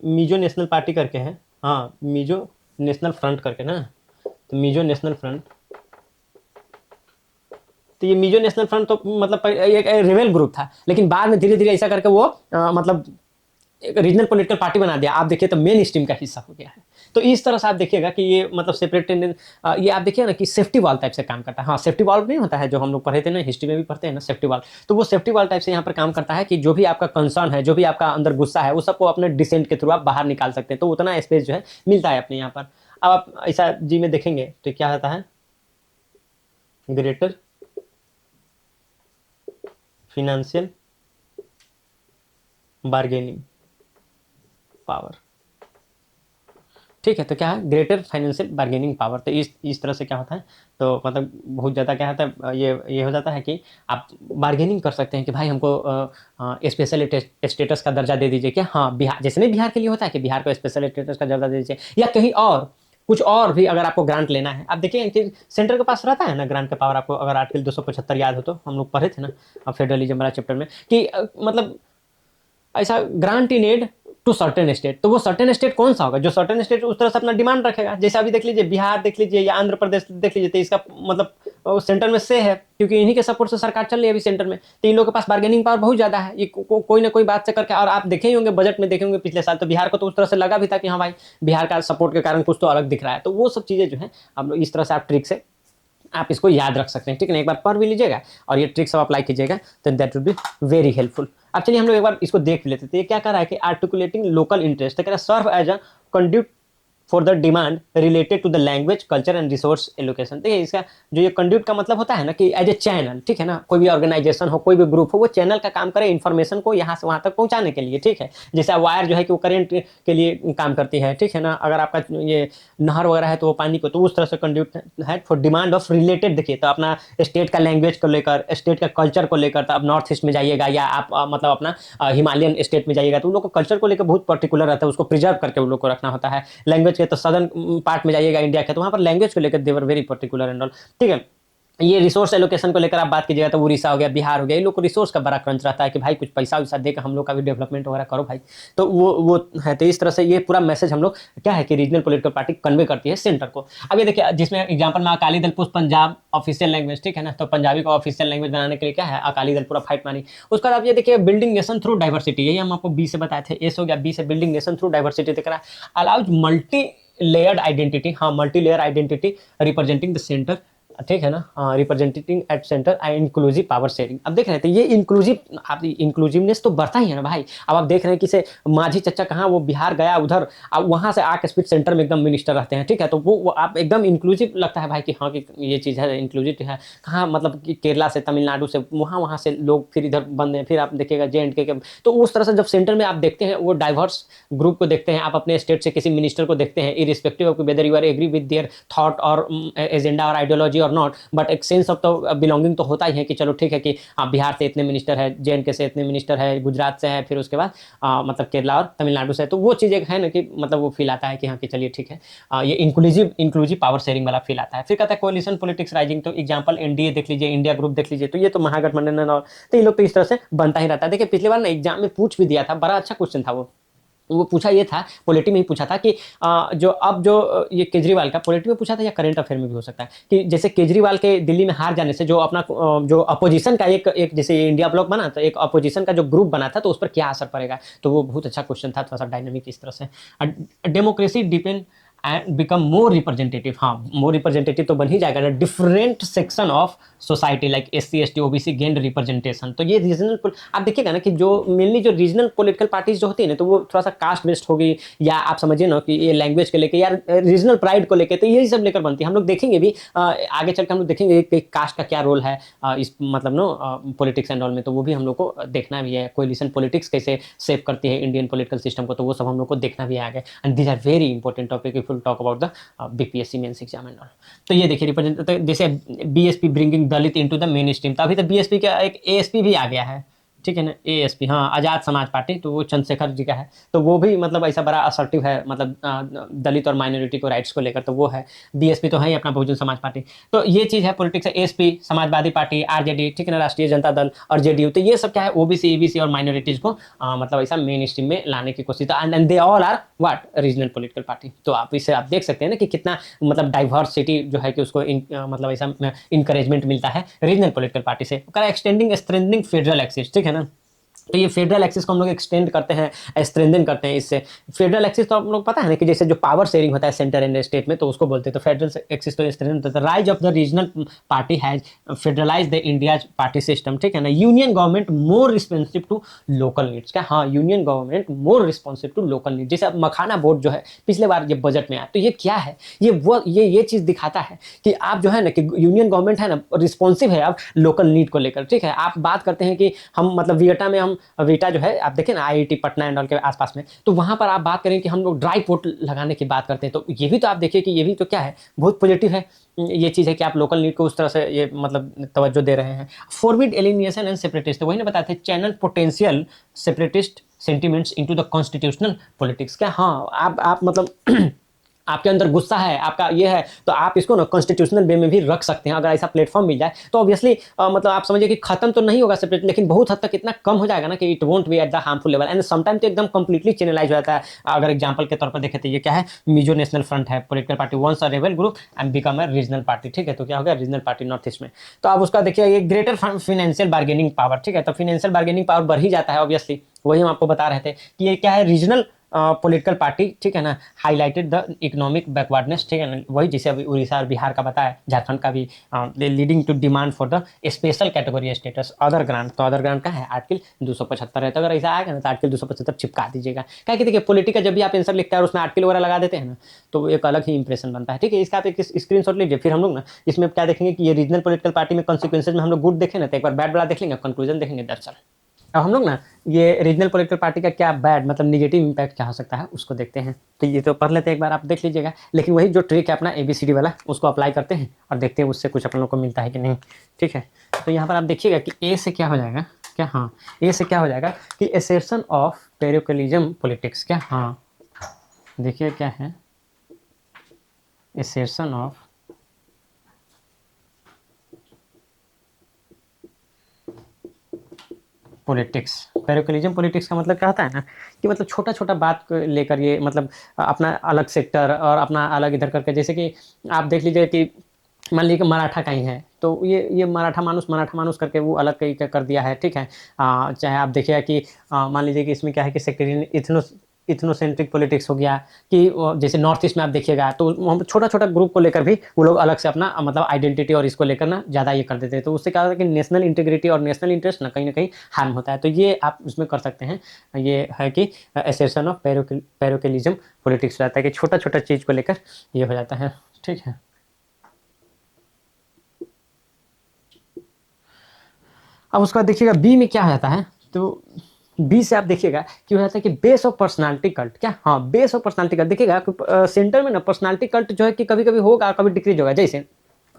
Speaker 1: मिजो नेशनल पार्टी करके है, हाँ, मिजो नेशनल फ्रंट करके ना, तो मिजो नेशनल फ्रंट, तो ये मिजो नेशनल फ्रंट तो मतलब एक रिबेल ग्रुप था, लेकिन बाद में धीरे धीरे ऐसा करके वो मतलब एक रीजनल पॉलिटिकल पार्टी बना दिया। आप देखिए तो मेन स्ट्रीम का हिस्सा हो गया है। तो इस तरह से आप देखिएगा कि ये मतलब सेपरेट ये आप देखिए ना कि सेफ्टी वॉल टाइप से काम करता है। हाँ, सेफ्टी वॉल नहीं होता है जो हम लोग पढ़े थे ना, हिस्ट्री में भी पढ़ते हैं ना सेफ्टी वॉल, तो वो सेफ्टी वॉल टाइप से यहाँ पर काम करता है कि जो भी आपका कंसर्न है, जो भी आपका अंदर गुस्सा है, वो सबको अपने डिसेंट के थ्रू आप बाहर निकाल सकते हैं। तो उतना स्पेस जो है मिलता है अपने यहाँ पर। अब आप ऐसा जी में देखेंगे तो क्या होता है, ग्रेटर फिनेंशियल बार्गेनिंग पावर, ठीक है। तो क्या है, ग्रेटर फाइनेंशियल बार्गेनिंग पावर। तो इस तरह से क्या होता है, तो मतलब बहुत ज़्यादा क्या होता है, ये हो जाता है कि आप बार्गेनिंग कर सकते हैं कि भाई हमको स्पेशल स्टेटस का दर्जा दे दीजिए, क्या, हाँ, बिहार जैसे नहीं बिहार के लिए होता है कि बिहार को स्पेशल स्टेटस का दर्जा दे दीजिए, या कहीं और कुछ और भी अगर आपको ग्रांट लेना है। आप देखिए कि सेंटर के पास रहता है ना ग्रांट का पावर। आपको अगर आर्टिकल 275 याद हो तो हम लोग पढ़े थे ना फेडरलिज्म वाला चैप्टर में कि मतलब ऐसा grant in aid to certain state. तो वो सर्टेन स्टेट कौन सा होगा? जो सर्टेन स्टेट उस तरह से अपना डिमांड रखेगा। जैसे अभी देख लीजिए बिहार देख लीजिए या आंध्र प्रदेश देख लीजिए, तो इसका मतलब सेंटर में से है, क्योंकि इन्हीं के सपोर्ट से सरकार चल रही है अभी सेंटर में। तो इन लोगों के पास बार्गेनिंग पावर बहुत ज्यादा है, ये कोई ना कोई बात से करके। और आप देखे ही होंगे बजट में, देखे होंगे पिछले साल, तो बिहार को तो उस तरह से लगा भी था कि हाँ भाई बिहार का सपोर्ट के कारण कुछ तो अलग दिख रहा है। तो वो सब चीजें जो है अब इस तरह से आप ट्रिक से आप इसको याद रख सकते हैं, ठीक है ना। एक बार पढ़ भी लीजिएगा और ये ट्रिक सब अप्लाई कीजिएगा, तो that will be very helpful. अब चलिए हम लोग एक बार इसको देख भी लेते थे। ये क्या कर रहा है कि आर्टिकुलेटिंग लोकल इंटरेस्ट, कह रहा है serve as a conduit for the demand related to the language culture and resource allocation. देखिए इसका जो ये कंड्यूट का मतलब होता है ना कि एज ए चैनल, ठीक है ना। कोई भी ऑर्गेनाइजेशन हो, कोई भी ग्रुप हो, वो चैनल का काम करे इन्फॉर्मेशन को यहाँ से वहाँ तक पहुँचाने के लिए, ठीक है। जैसे वायर जो है कि वो करेंट के लिए काम करती है, ठीक है ना। अगर आपका ये नहर वगैरह है तो वो पानी को, तो उस तरह से कंड्यूट है फॉर डिमांड ऑफ रिलेटेड। देखिए तो अपना स्टेट का लैंग्वेज को लेकर, स्टेट का कल्चर को लेकर, तो आप नॉर्थ ईस्ट में जाइएगा या आप मतलब अपना हिमालयन स्टेट में जाइएगा, तो उन लोग को कल्चर को लेकर बहुत पर्टिकुलर रहता है, उसको प्रिजर्व करके उन लोग को रखना होता है। लैंग्वेज के तो सदर्न पार्ट में जाइएगा इंडिया के, तो वहां पर लैंग्वेज को लेकर they were very particular and all, ठीक है। ये रिसोर्स एलोकेशन को लेकर आप बात कीजिएगा तो उड़ीसा हो गया, बिहार हो गया, इन लोग को रिसोर्स का बड़ा क्रंच रहता है कि भाई कुछ पैसा वैसा देकर हम लोग का भी डेवलपमेंट वगैरह करो भाई। तो वो है। तो इस तरह से ये पूरा मैसेज हम लोग क्या है कि रीजनल पॉलिटिकल पार्टी कन्वे करती है सेंटर को। अब ये देखिए जिसमें एग्जाम्पल में अकाली दल पुष्प पंजाब ऑफिशियल लैंग्वेज, ठीक है ना। तो पंजाबी को ऑफिशियल लैंग्वेज बनाने के लिए क्या है, अकाली दल पूरा फाइट मारी। उसके बाद आप ये देखिए बिल्डिंग नेशन थ्रू डाइवर्सिटी, यही हम आपको बी से बताए थे, एस हो गया। बी से बिल्डिंग नेशन थ्रू डाइवर्सिटी दिख रहा है, अलाउज मल्टी लेयर्ड आइडेंटिटी, हाँ multi layer identity representing the centre, ठीक है ना। Representing at centre and inclusive power sharing. अब देख रहे थे ये इंक्लूसिव, आप इंक्लूसिवनेस तो बढ़ता ही है ना भाई। अब आप देख रहे हैं कि से माझी चचा कहाँ वो बिहार गया उधर, अब वहाँ से आके स्पीड सेंटर में एकदम मिनिस्टर रहते हैं, ठीक है। तो वो आप एकदम इंक्लूसिव लगता है भाई कि हाँ कि ये चीज़ है इंक्लूसिव है। कहाँ मतलब कि केरला से, तमिलनाडु से, वहाँ से लोग फिर इधर बंद हैं, फिर आप देखिएगा JNK के। तो उस तरह से जब सेंटर में आप देखते हैं वो डाइवर्स ग्रुप को देखते हैं, आप अपने स्टेट से किसी मिनिस्टर को देखते हैं, irrespective of whether you are agree with their thought और एजेंडा और आइडियोलॉजी और नॉट, बट एक सेंस ऑफ तो बिलोंगिंग तो होता ही है कि चलो ठीक है कि बिहार से इतने मिनिस्टर है, JNK से इतने मिनिस्टर है, गुजरात से है, फिर उसके बाद मतलब केरला और तमिलनाडु से। तो वो चीज़ एक है ना कि मतलब वो फील आता है कि हाँ कि चलिए ठीक है, ये इंक्लूसिव पावर शेयरिंग वाला फील आता है। फिर कहता है कोलिशन पॉलिटिक्स राइजिंग, तो एग्जाम्पल NDA देख लीजिए, इंडिया ग्रुप देख लीजिए, तो ये तो महागठबंधन और तो ये लोग तो इस तरह से बनता ही रहता है। देखिए पिछली बार ना एग्जाम में पूछ भी दिया था, बड़ा अच्छा क्वेश्चन था वो पूछा ये था, पॉलिटी में ही पूछा था कि जो ये केजरीवाल का पॉलिटी में पूछा था या करंट अफेयर में भी हो सकता है कि जैसे केजरीवाल के दिल्ली में हार जाने से जो अपना जो अपोजिशन का एक जैसे इंडिया ब्लॉक बना, तो एक अपोजिशन का जो ग्रुप बना था, तो उस पर क्या असर पड़ेगा। तो वो बहुत अच्छा क्वेश्चन था, थोड़ा सा डायनेमिक इस तरह से। Democracy depend and become more representative, हाँ मोर रिप्रेजेंटेटिव तो बन ही जाएगा ना। Different section of society like SC ST OBC gained representation. तो ये रीजनल आप देखिएगा ना कि जो मेनली जो रीजनल पॉलिटिकल पार्टीज जो होती है ना, तो वो थोड़ा सा कास्ट बेस्ड होगी, या आप समझिए ना कि ये लैंग्वेज के लेके या रीजनल प्राइड को लेके, तो यही सब लेकर बनती है। हम लोग देखेंगे भी आगे चल के हम लोग देखेंगे कि कास्ट का क्या रोल है इस मतलब नो पॉलिटिक्स एंड ऑल में। तो वो भी हम लोग को देखना भी है, कोलिशन पॉलिटिक्स कैसे सेव करती है इंडियन पॉलिटिकल सिस्टम को, तो वो सब हम लोग को देखना भी है आगे। And these are very important topic if talk about the BPSC mains exam and all. तो ये देखिए रिप्रेजेंट, तो जैसे BSP bringing Dalit into the mainstream, तो अभी तो BSP का एक ASP भी आ गया है, ठीक है ना। ASP हाँ आज़ाद समाज पार्टी, तो वो चंद्रशेखर जी का है। तो वो भी मतलब ऐसा बड़ा असर्टिव है, मतलब दलित और माइनॉरिटी को राइट्स को लेकर, तो वो है। BSP तो है ही अपना बहुजन समाज पार्टी। तो ये चीज़ है पॉलिटिक्स है। ASP समाजवादी पार्टी, RJD, ठीक है ना, राष्ट्रीय जनता दल और JDU, तो ये सब क्या है OBC EBC और माइनॉरिटीज़ को मतलब ऐसा मेन स्ट्रीम में लाने की कोशिश। And they all are what regional political party. तो आप इसे आप देख सकते हैं ना कि कितना मतलब डाइवर्सिटी जो है कि उसको मतलब ऐसा इंकरेजमेंट मिलता है रीजनल पॉलिटिकल पार्टी से। एक्सटेंडिंग स्ट्रेंथनिंग फेडरल एक्सिस, ठीक है ना। तो ये फेडरल एक्सिस को हम लोग एक्सटेंड करते हैं, स्ट्रेंथन करते हैं इससे। फेडरल एक्सिस तो आप लोग पता है ना कि जैसे जो पावर शेयरिंग होता है सेंटर एंड स्टेट में, तो उसको बोलते हैं। तो फेडरल एक्सिस तो स्ट्रेंथन होता है। Rise of the regional party has federalize the India party system, ठीक है ना। Union government more responsive to local needs, क्या हाँ union government more responsive to local needs. जैसे मखाना बोर्ड जो है पिछले बार जब बजट में आया, तो ये क्या है, ये चीज़ दिखाता है कि आप जो है ना कि यूनियन गवर्नमेंट है ना रिस्पॉन्सिव है आप लोकल नीड को लेकर, ठीक है। आप बात करते हैं कि हम मतलब वियटा में हम वीटा जो है आप देखें ना IIT पटना एंड ऑल के आसपास में, तो वहाँ पर आप बात करें कि हम लोग ड्राई पोर्ट लगाने की बात करते हैं। तो ये भी तो आप देखिए कि ये भी तो क्या है, बहुत पॉजिटिव है ये चीज़ है कि आप लोकल नीड को उस तरह से ये मतलब तवज्जो दे रहे हैं। फॉरबिड एलिनिएशन एंड सेपरेटिस्ट, तो वही ना बताते हैं channel potential separatist sentiments into the constitutional politics. क्या हाँ आप मतलब आपके अंदर गुस्सा है, आपका ये है, तो आप इसको ना कॉन्स्टिट्यूशनल वे में भी रख सकते हैं। अगर ऐसा प्लेटफॉर्म मिल जाए तो ऑब्वियसली मतलब आप समझिए कि खत्म तो नहीं होगा सेपरेट, लेकिन बहुत हद तक इतना कम हो जाएगा ना कि it won't be at the harmful level, and sometime तो एकदम कंप्लीटली चैनलाइज हो जाता है। अगर एग्जांपल के तौर पर देखें तो ये क्या है, मिजो नेशनल फ्रंट है, political party once a rebel group and become a regional party, ठीक है। तो क्या हो गया, रीजनल पार्टी नॉर्थ ईस्ट में। तो आप उसका देखिए ये ग्रेटर फाइनेंशियल बार्गेनिंग पावर, ठीक है। तो फाइनेंशियल बार्गेनिंग पावर बढ़ ही जाता है ऑब्वियसली, वही हम आपको बता रहे थे कि ये क्या है, रीजनल पॉलिटिकल पार्टी, ठीक है ना, हाईलाइटेड द इकोनॉमिक बैकवर्डनेस, ठीक है ना, वही जिसे अभी उड़ीसा और बिहार का बताया, झारखंड का भी, leading to demand for the special category status other grant. तो अदर ग्रांट का है आर्टिकल 275 है। तो अगर ऐसा आएगा ना तो आर्टिकल 275 चिपका दीजिएगा, क्या कि देखिए पॉलिटिकल जब भी आप आंसर लिखते हैं और उसमें आर्टिकल वगैरह लगा देते हैं ना, तो एक अलग ही इंप्रेशन बनता है, ठीक है। इसका आप एक स्क्रीनशॉट लीजिए, फिर हम लोग ना इसमें क्या देखेंगे कि ये रीजनल पॉलिटिकल पार्टी में कॉन्सिक्वेंसेज में हम लोग गुड देखें ना, तो एक बार बैड वाला देख लेंगे, कंक्लूजन देखेंगे दरअसल। अब हम लोग ना ये रीजनल पॉलिटिकल पार्टी का क्या बैड मतलब निगेटिव इम्पैक्ट क्या हो सकता है उसको देखते हैं। तो ये तो पढ़ लेते हैं, एक बार आप देख लीजिएगा, लेकिन वही जो ट्रिक है अपना ABCD वाला उसको अप्लाई करते हैं और देखते हैं उससे कुछ अपन लोग को मिलता है कि नहीं, ठीक है। तो यहाँ पर आप देखिएगा कि ए से क्या हो जाएगा, क्या, हाँ, ए से क्या हो जाएगा कि एसेशन ऑफ पेरोक्लिज्म पॉलिटिक्स, क्या, हाँ, देखिए क्या है, एसेशन ऑफ पॉलिटिक्स। पेरोक्लिज्म पॉलिटिक्स का मतलब क्या होता है ना कि मतलब छोटा छोटा बात को लेकर ये मतलब अपना अलग सेक्टर और अपना अलग इधर करके, जैसे कि आप देख लीजिए कि मान लीजिए कि मराठा का ही है, तो ये मराठा मानुस करके वो अलग कहीं का कर दिया है, ठीक है। चाहे आप देखिए कि मान लीजिए कि इसमें क्या है कि सेक्टेरियन इथनोसेंट्रिक पॉलिटिक्स हो गया कि जैसे नॉर्थ ईस्ट में आप देखिएगा तो वहाँ पर छोटा छोटा ग्रुप को लेकर भी वो लोग अलग से अपना मतलब आइडेंटिटी और इसको लेकर ना ज़्यादा ये कर देते हैं, तो उससे क्या होता है कि नेशनल इंटीग्रिटी और नेशनल इंटरेस्ट ना कहीं हार्म होता है। तो ये आप उसमें कर सकते हैं, ये है कि एसेशन ऑफ पेरोक्लिज्म पॉलिटिक्स रहता है कि छोटा छोटा चीज़ को लेकर ये हो जाता है, ठीक है। अब उसका देखिएगा बी में क्या हो जाता है, तो बी से आप देखिएगा कि हो जाता है कि बेस ऑफ पर्सनालिटी कल्ट, क्या, हाँ, बेस ऑफ पर्सनालिटी कल्ट देखिएगा सेंटर में ना पर्सनालिटी कल्ट जो है कि कभी कभी होगा कभी डिक्रीज होगा, जैसे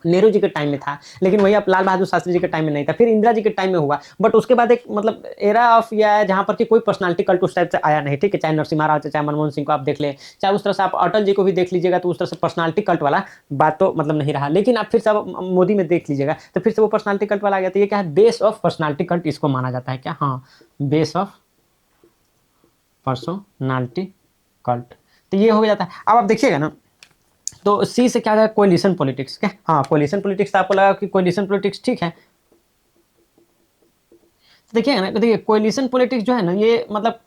Speaker 1: नेहरू जी के टाइम में था, लेकिन वही अब लाल बहादुर शास्त्री जी के टाइम में नहीं था, फिर इंदिरा जी के टाइम में हुआ, बट उसके बाद एक मतलब एरा ऑफ यह है जहां पर कि कोई पर्सनालिटी कल्ट उस टाइप से आया नहीं, ठीक है। चाहे नरसिम्हा राव चाहे मनमोहन सिंह को आप देख ले, चाहे उस तरह से आप अटल जी को भी देख लीजिएगा, तो उस तरह से पर्सनालिटी कल्ट वाला बात तो मतलब नहीं रहा, लेकिन आप फिर से मोदी में देख लीजिएगा तो फिर से वो पर्सनालिटी कल्ट वाला आ गया। तो ये क्या है, बेस ऑफ पर्सनालिटी कल्ट इसको माना जाता है, क्या, हाँ, बेस ऑफ पर्सनालिटी कल्ट। तो ये हो जाता है। अब आप देखिएगा ना तो सी से क्या है, कोलिशन पॉलिटिक्स, क्या, हाँ, कोलिशन पॉलिटिक्स। तो आपको लगा कि कोलिशन पॉलिटिक्स ठीक है, देखिए ना, देखिए कोलिशन पॉलिटिक्स जो है ना ये मतलब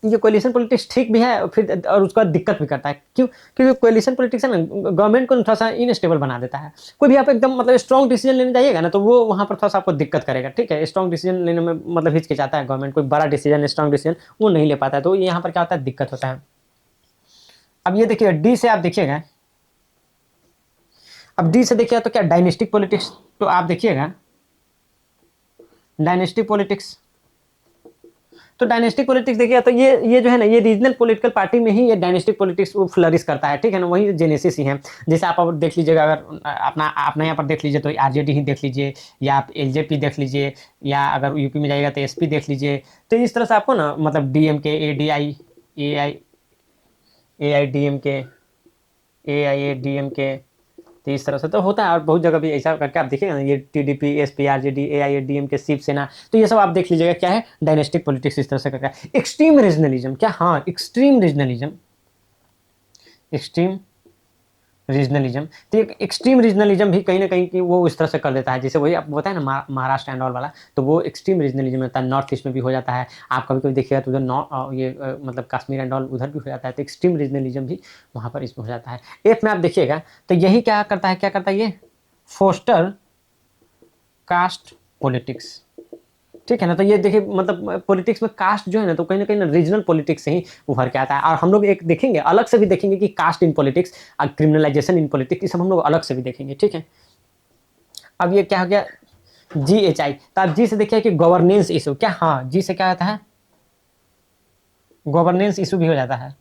Speaker 1: ये कोलिशन पॉलिटिक्स ठीक भी है फिर और उसका दिक्कत भी करता है, क्यों, क्योंकि कोलिशन पॉलिटिक्स है ना गवर्नमेंट को थोड़ा सा इनस्टेबल बना देता है। कोई भी आप एकदम मतलब स्ट्रॉन्ग डिसीजन लेने जाइएगा ना तो वो वहाँ पर थोड़ा सा आपको दिक्कत करेगा, ठीक है। स्ट्रॉन्ग डिसीजन लेने में मतलब हिचकिचाता है गवर्नमेंट, कोई बड़ा डिसीजन स्ट्रॉन्ग डिसीजन वो नहीं ले पाता है, तो यहाँ पर क्या होता है, दिक्कत होता है। अब ये देखिएगा डी से आप देखिएगा, अब डी से देखिएगा तो क्या, डायनेस्टिक पॉलिटिक्स। तो आप देखिएगा डायनेस्टिक पॉलिटिक्स, तो डायनेस्टिक पॉलिटिक्स देखिए तो ये जो है ना ये रीजनल पॉलिटिकल पार्टी में ही ये डायनेस्टिक पॉलिटिक्स वो फ्लरिश करता है, ठीक है ना, वही जेनेसिस ही है। जैसे आप अब देख लीजिएगा, अगर अपना यहाँ पर देख लीजिए तो आरजेडी ही देख लीजिए, या आप एलजेपी देख लीजिए, या अगर यूपी में जाइएगा तो एसपी देख लीजिए। तो इस तरह से आपको ना मतलब डीएमके, एडीआई, एआईडीएमके, एआईएडीएमके, तो इस तरह से तो होता है। और बहुत जगह भी ऐसा करके आप देखिएगा ना, ये TDP, SP, RJD, AIADMK, Shiv Sena, तो ये सब आप देख लीजिएगा क्या है, डायनेस्टिक पॉलिटिक्स इस तरह से करके। एक्सट्रीम रीजनलिज्म, क्या, हाँ, एक्सट्रीम रीजनलिज्म, एक्सट्रीम रीजनलिज्म। तो एक एक्सट्रीम रीजनलिज्म भी कहीं ना कहीं की वो इस तरह से कर देता है, जैसे वही आपको बताया ना महाराष्ट्र एंड ऑल वाला, तो वो एक्सट्रीम रीजनलिज्म होता है। नॉर्थ ईस्ट में भी हो जाता है, आप कभी कभी देखिएगा तो उधर मतलब कश्मीर एंड ऑल उधर भी हो जाता है, तो एक्सट्रीम रीजनलिज्म भी वहाँ पर इसमें हो जाता है। एफ में आप देखिएगा तो यही क्या करता है, क्या करता है ये, फोस्टर कास्ट पॉलिटिक्स, ठीक है ना। तो ये देखिए मतलब पॉलिटिक्स में कास्ट जो है ना तो कहीं ना रीजनल पॉलिटिक्स से ही उभर के आता है। और हम लोग एक देखेंगे अलग से भी देखेंगे कि कास्ट इन पॉलिटिक्स और क्रिमिनलाइजेशन इन पॉलिटिक्स, ये सब हम लोग अलग से भी देखेंगे, ठीक है। अब ये क्या हो गया, GHI। तो आप जी से देखिए कि गवर्नेंस इशू, क्या, हाँ, जी से क्या होता है, गवर्नेंस इशू भी हो जाता है।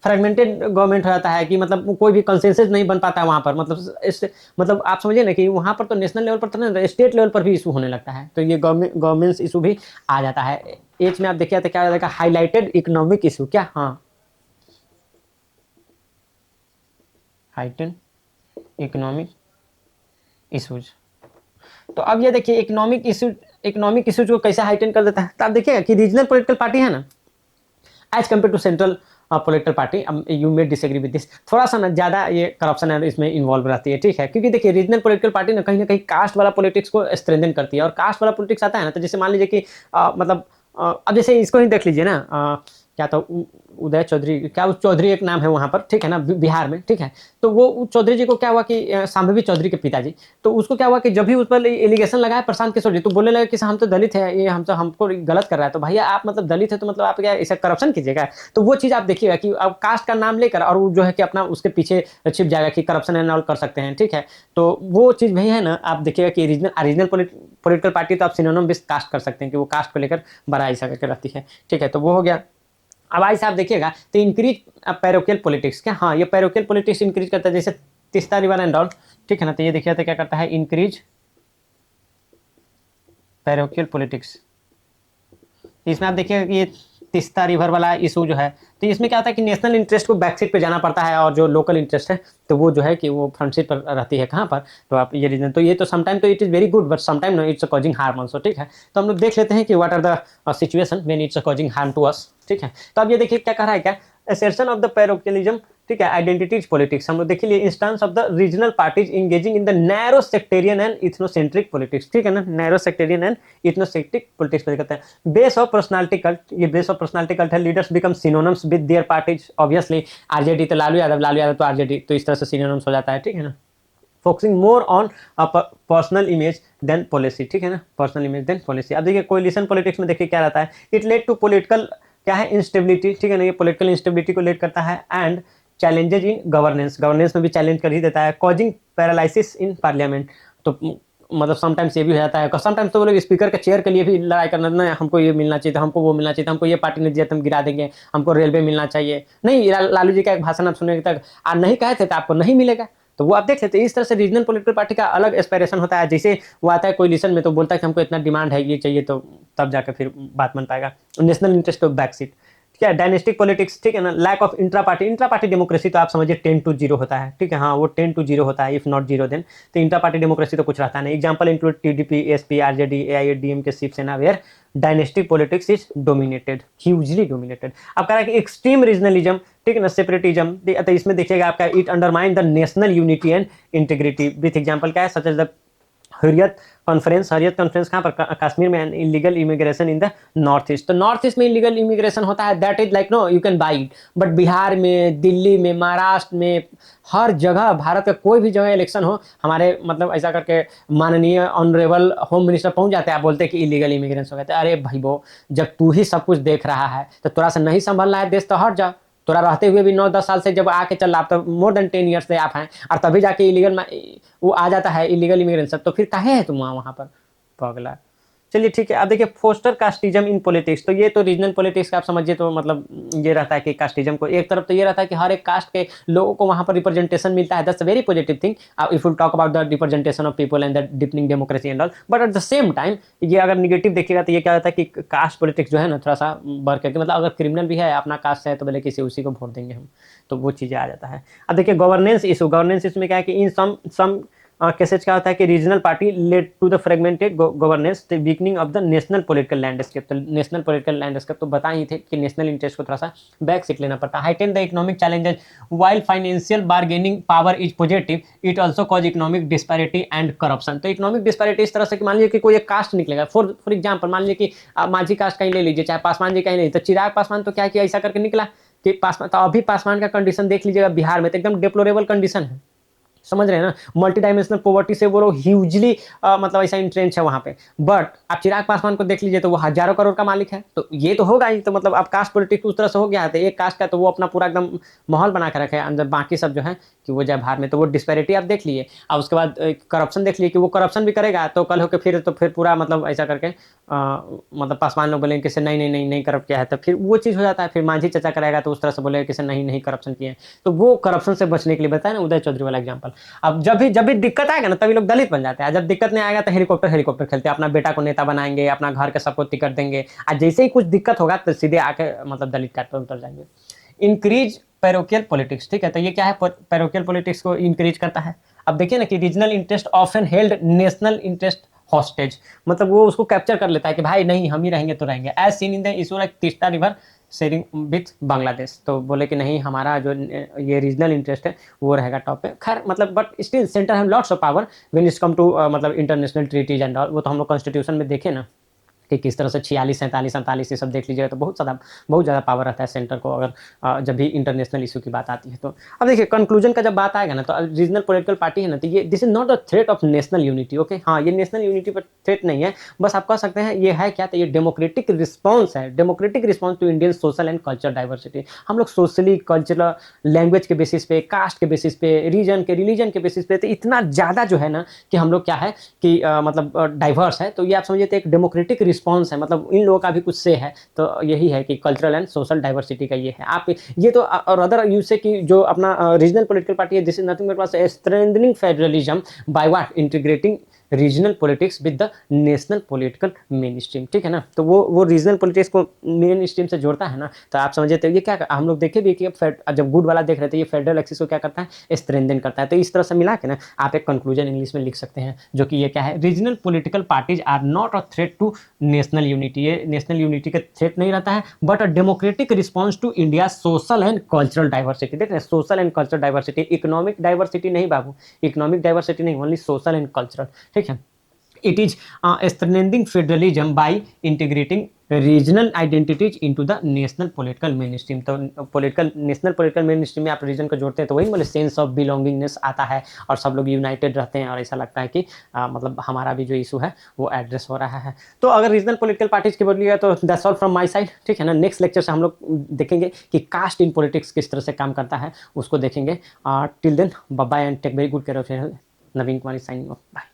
Speaker 1: फ्रेगमेंटेड गवर्नमेंट हो जाता है कि मतलब कोई भी कंसेंसस नहीं बन पाता है वहाँ पर, मतलब मतलब आप समझिए ना कि वहाँ पर तो नेशनल लेवल पर तो नहीं, स्टेट लेवल पर भी इशू होने लगता है, तो ये गवर्नेंस इशू भी आ जाता है। एच में आप देखिए तो क्या हो जाएगा, हाईलाइटेड इकोनॉमिक इशू, क्या, हाँ, हाइटन इकोनॉमिक इशूज। तो अब ये देखिए इकोनॉमिक इशूज को कैसे हाइटन कर देता है। तो आप देखिएगा कि रीजनल पॉलिटिकल पार्टी है ना, as compare to central political party, you may disagree with this, थोड़ा सा ना ज़्यादा ये करप्शन है इसमें इन्वॉल्व रहती है, ठीक है। क्योंकि देखिए रीजनल पॉलिटिकल पार्टी ना कहीं कास्ट वाला पॉलिटिक्स को स्ट्रेंथन करती है। और कास्ट वाला पॉलिटिक्स आता है ना, तो जैसे मान लीजिए कि मतलब अब जैसे इसको ही देख लीजिए ना, क्या तो उदय चौधरी, क्या उस चौधरी एक नाम है वहाँ पर, ठीक है ना, बिहार में, ठीक है। तो वो चौधरी जी को क्या हुआ कि शांभवी चौधरी के पिताजी, तो उसको क्या हुआ कि जब भी उस पर एलिगेशन लगाया प्रशांत किशोर जी, तो बोलने लगे कि हम तो दलित है, ये हमको गलत कर रहा है। तो भैया आप मतलब दलित है तो मतलब आप क्या ऐसा करप्शन कीजिएगा। तो वो चीज़ आप देखिएगा कि अब कास्ट का नाम लेकर और वो जो है कि अपना उसके पीछे छिप जाएगा कि करप्शन एंड ऑल कर सकते हैं, ठीक है। तो वो चीज़ भी है ना, आप देखिएगा कि रीजनल पॉलिटिकल पार्टी तो आप सिनोनिम बेस कास्ट कर सकते हैं कि वो कास्ट को लेकर बड़ा ऐसा करके रहती है, ठीक है। तो वो हो गया। अब आई साहब देखिएगा तो इंक्रीज पैरोकियल पॉलिटिक्स, क्या, हाँ ये पैरोकियल पॉलिटिक्स इंक्रीज करता है, जैसे तीस्ता रिवर एंड ऑल, ठीक है ना। तो ये देखिए तो क्या करता है, इंक्रीज पैरोकियल पॉलिटिक्स। इसमें आप देखिएगा कि ये तीस्ता रिवर वाला इशू जो है, तो इसमें क्या होता है कि नेशनल इंटरेस्ट को बैकसीट पे जाना पड़ता है और जो लोकल इंटरेस्ट है तो वो जो है कि वो फ्रंट सीट पर रहती है। कहाँ पर, तो आप ये रीजन, तो ये तो समटाइम तो it is very good but sometime no it's causing harm also, ठीक है। तो हम लोग देख लेते हैं कि what are the situation when it's causing harm to us, ठीक है। तो अब ये देखिए क्या कह रहा है, क्या assertion ऑफ द पैरोकियलिज्म, ठीक है, आइडेंटिटीज पॉलिटिक्स। हम लोग देख लिए instance of the regional parties engaging in the narrow sectarian and ethnocentric politics, ठीक है ना, narrow sectarian and ethnocentric politics पे कहते हैं। बेस ऑफ पर्सनालिटी कल्ट, ये बेस ऑफ पर्सनालिटी कल्ट है। Leaders become synonyms with their parties, obviously RJD तो लालू यादव तो आरजेडी, तो इस तरह से सिनोनिम्स हो जाता है, ठीक है ना। Focusing more on personal image than policy, ठीक है ना, पर्सनल इमेज देन पॉलिसी। अब देखिए कोलिशन पॉलिटिक्स में देखिए क्या रहता है, इट लेड टू पॉलिटिकल, क्या है, इंस्टेबिलिटी, ठीक है ना, ये पॉलिटिकल इंस्टेबिलिटी को लेड करता है। एंड चैलेंजेज इन गवर्नेंस में भी चैलेंज कर ही देता है। कॉजिंग पैरालिसिस इन पार्लियामेंट, तो मतलब समटाइम्स ये भी हो जाता है, समटाइम्स तो वो लोग स्पीकर के चेयर के लिए भी लड़ाई करना, ना हमको ये मिलना चाहिए था, हमको वो मिलना चाहिए था, हमको ये पार्टी ने दिया तो हम गिरा देंगे, हमको रेलवे मिलना चाहिए। नहीं, लालू जी का एक भाषण आप सुनने तक नहीं कहे थे तो आपको नहीं मिलेगा। तो वो आप देख लेते हैं, इस तरह से रीजनल पॉलिटिकल पार्टी का अलग एस्पायरेशन होता है। जैसे वो आता है कोलिशन में तो बोलता है कि हमको इतना डिमांड है, ये चाहिए, तो तब जाकर फिर बात बन पाएगा। National interest of back seat, क्या डायनेस्टिक पॉलिटिक्स, ठीक है ना। Lack of intra party democracy, तो आप समझिए 10-0 होता है, ठीक है, हाँ वो 10-0 होता है, इफ नॉट 0 देन। तो इंट्रा पार्टी डेमोक्रेसी तो कुछ रहता नहीं। Example include TDP, SP, RJD, AIADMK, Shiv Sena, where dynastic politics is dominated, hugely dominated. अब कह रहा है कि एक्सट्रीम रीजनलिज्म, ठीक है ना, सेपरेटिज्म, तो इसमें देखिएगा आपका it undermine the national unity and integrity. With example क्या है, such as the Hurriyat conference कहाँ पर, कश्मीर में illegal immigration in the North East. तो नॉर्थ ईस्ट में इलीगल इमिग्रेशन होता है, that is like no you can buy it. But Bihar में, दिल्ली में, महाराष्ट्र में, हर जगह, भारत का कोई भी जगह इलेक्शन हो, हमारे मतलब ऐसा करके माननीय ऑनरेबल होम मिनिस्टर पहुंच जाते हैं, आप बोलते हैं कि इलीगल इमिग्रेशन हो गया। अरे भाई वो, जब तू ही सब कुछ देख रहा है तो थोड़ा सा नहीं संभलना है देश तो हट जा। तोरा रहते हुए भी 9-10 साल से जब आके चल रहा, तो मोर देन 10 ईयर्स से आप हैं, और तभी जाके इलीगल वो आ जाता है, इलीगल इमिग्रेशन। तो फिर काहे है तुम वहाँ पर पगला। चलिए ठीक है। अब देखिए फोस्टर कास्टिज्म इन पॉलिटिक्स, तो ये तो रीजनल पॉलिटिक्स का आप समझिए, तो मतलब ये रहता है कि कास्टिज्म को एक तरफ तो ये रहता है कि हर एक कास्ट के लोगों को वहाँ पर रिप्रेजेंटेशन मिलता है, that's a very positive thing if you talk about the representation of people and the deepening democracy and all. But at the same time ये अगर निगेटिव देखिएगा तो ये क्या होता है कि कास्ट पॉलिटिक्स जो है ना थोड़ा सा बढ़ करके, मतलब अगर क्रिमिनल भी है अपना कास्ट है तो बोले किसी उसी को वोट देंगे हम, तो वो चीज़ें आ जाता है। अब देखिए गवर्नेंस इशू में क्या है कि इन सम केसेज क्या होता है कि regional party led to the fragmented governance, the weakening of the national political landscape. तो नेशनल पॉलिटिकल लैंडस्केप तो बता ही थे कि नेशनल इंटरेस्ट को थोड़ा सा बैक सीट लेना पड़ता है। Heighten the economic challenges while financial bargaining power is positive, it also cause economic disparity and corruption. तो इकोनॉमिक डिस्पैरिटी इस तरह से कि मान लीजिए कि कोई एक कास्ट निकलेगा, फॉर एग्जाम्पल मान लीजिए कि माझी कास्ट कहीं ले लीजिए, चाहे पासवान जी कहीं ले लीजिए, तो चिराग पासवान तो क्या किया, ऐसा करके निकला कि पासवान, तो अभी पासवान का कंडीशन देख लीजिएगा बिहार में तो एकदम डिप्लोरेबल कंडीशन है, समझ रहे हैं ना। मल्टी डायमेंशनल पॉवर्टी से वो लोग ह्यूजली मतलब ऐसा इंट्रेंच है वहाँ पे। बट आप चिराग पासवान को देख लीजिए तो वो हजारों करोड़ का मालिक है, तो ये तो होगा ही। तो मतलब अब कास्ट पॉलिटिक्स उस तरह से हो गया है, तो एक कास्ट का तो वो अपना पूरा एकदम माहौल बना के रखे है, अंदर बाकी सब जो है कि वो जाए बाहर में, तो वो डिस्पैरिटी आप देख लिए। और उसके बाद करप्शन देख लिए कि वो करप्शन भी करेगा तो कल होकर फिर पूरा मतलब ऐसा करके मतलब पासवान लोग बोलेंगे कि नहीं करप्ट किया है, तो फिर वो चीज़ हो जाता है। फिर मांझी चर्चा करेगा तो उस तरह से बोलेगा कि नहीं करप्शन किया है। तो वो करप्शन से बचने के लिए बताया ना उदय चौधरी वाला एग्जाम्पल। अब जब भी दिक्कत आएगा ना तभी लोग दलित बन जाते हैं, जब दिक्कत नहीं आएगा तो हेलीकॉप्टर खेलते हैं, अपना बेटा को नेता बनाएंगे, अपना घर के सबको टिकट देंगे, और जैसे ही कुछ दिक्कत होगा तो सीधे आके मतलब दलित काट पर उतर जाएंगे। इंक्रीज पैरोकियल पॉलिटिक्स, ठीक है। तो ये क्या है, पैरोकियल पॉलिटिक्स को इंकरेज करता है। अब देखिए ना कि regional interest often held national interest hostage, मतलब वो उसको कैप्चर कर लेता है कि भाई नहीं हम ही रहेंगे तो रहेंगे। As seen in the issue like Teesta river sharing with Bangladesh, तो बोले कि नहीं हमारा जो ये रीजनल इंटरेस्ट है वो रहेगा टॉप पे। खैर मतलब but still centre have lots of power when it's come to मतलब इंटरनेशनल ट्रीटीज एंड ऑल। वो तो हम लोग कॉन्स्टिट्यूशन में देखे ना कि किस तरह से 46, 47, 47 ये सब देख लीजिएगा तो बहुत ज़्यादा पावर रहता है सेंटर को, अगर जब भी इंटरनेशनल इशू की बात आती है तो। अब देखिए कंक्लूजन का जब बात आएगा ना, तो रीजनल पॉलिटिकल पार्टी है ना, तो ये this is not a threat of national unity. Okay, हाँ ये नेशनल यूनिटी पर थ्रेट नहीं है, बस आप कह सकते हैं ये है क्या, तो ये डेमोक्रेटिक रिस्पॉन्स है, democratic response to Indian social and culture diversity. हम लोग सोशली, कल्चरल, लैंग्वेज के बेसिस पे, कास्ट के बेसिस पे, रिलीजन के बेसिस पे, तो इतना ज़्यादा जो है ना कि हम लोग क्या है कि मतलब डाइवर्स है, तो ये आप समझिए तो एक डेमोक्रेटिक रिस्पॉन्स है, मतलब इन लोगों का भी कुछ से है। तो यही है कि कल्चरल एंड सोशल डाइवर्सिटी का ये है। आप ये तो और अदर यूज से कि जो अपना रीजनल पॉलिटिकल पार्टी है, this is nothing but strengthening federalism by what, integrating regional politics with the national political main stream, ठीक है ना। तो वो रीजनल पॉलिटिक्स को मेन स्ट्रीम से जोड़ता है ना, तो आप समझे तो ये क्या हम लोग देखे भी कि जब गुड वाला देख रहे थे, ये फेडरल एक्सिस को क्या करता है, स्ट्रेंथन करता है। तो इस तरह से मिला के ना आप एक कंक्लूजन इंग्लिश में लिख सकते हैं, जो कि ये क्या है, regional political parties are not a threat to national unity. ये नेशनल यूनिटी का थ्रेट नहीं रहता है, but a democratic response to India social and cultural diversity. देख रहे हैं, social and cultural diversity, economic diversity नहीं बाबू, इकोनॉमिक डाइवर्सिटी नहीं, ओनली सोशल एंड कल्चरल, ठीक है। It is strengthening federalism by integrating regional identities into the national political mainstream. तो national political main stream में आप रीजन को जोड़ते हैं तो वही मतलब सेंस ऑफ बिलोंगिंगनेस आता है, और सब लोग यूनाइटेड रहते हैं, और ऐसा लगता है कि मतलब हमारा भी जो इशू है वो एड्रेस हो रहा है। तो अगर रीजनल पॉलिटिकल पार्टीज की बोलिएगा तो that's all from my side, ठीक है ना। नेक्स्ट लेक्चर से हम लोग देखेंगे कि कास्ट इन पॉलिटिक्स किस तरह से काम करता है, उसको देखेंगे। Till then bye bye and take very good care of yourself. Naveen Kumar signing off, bye.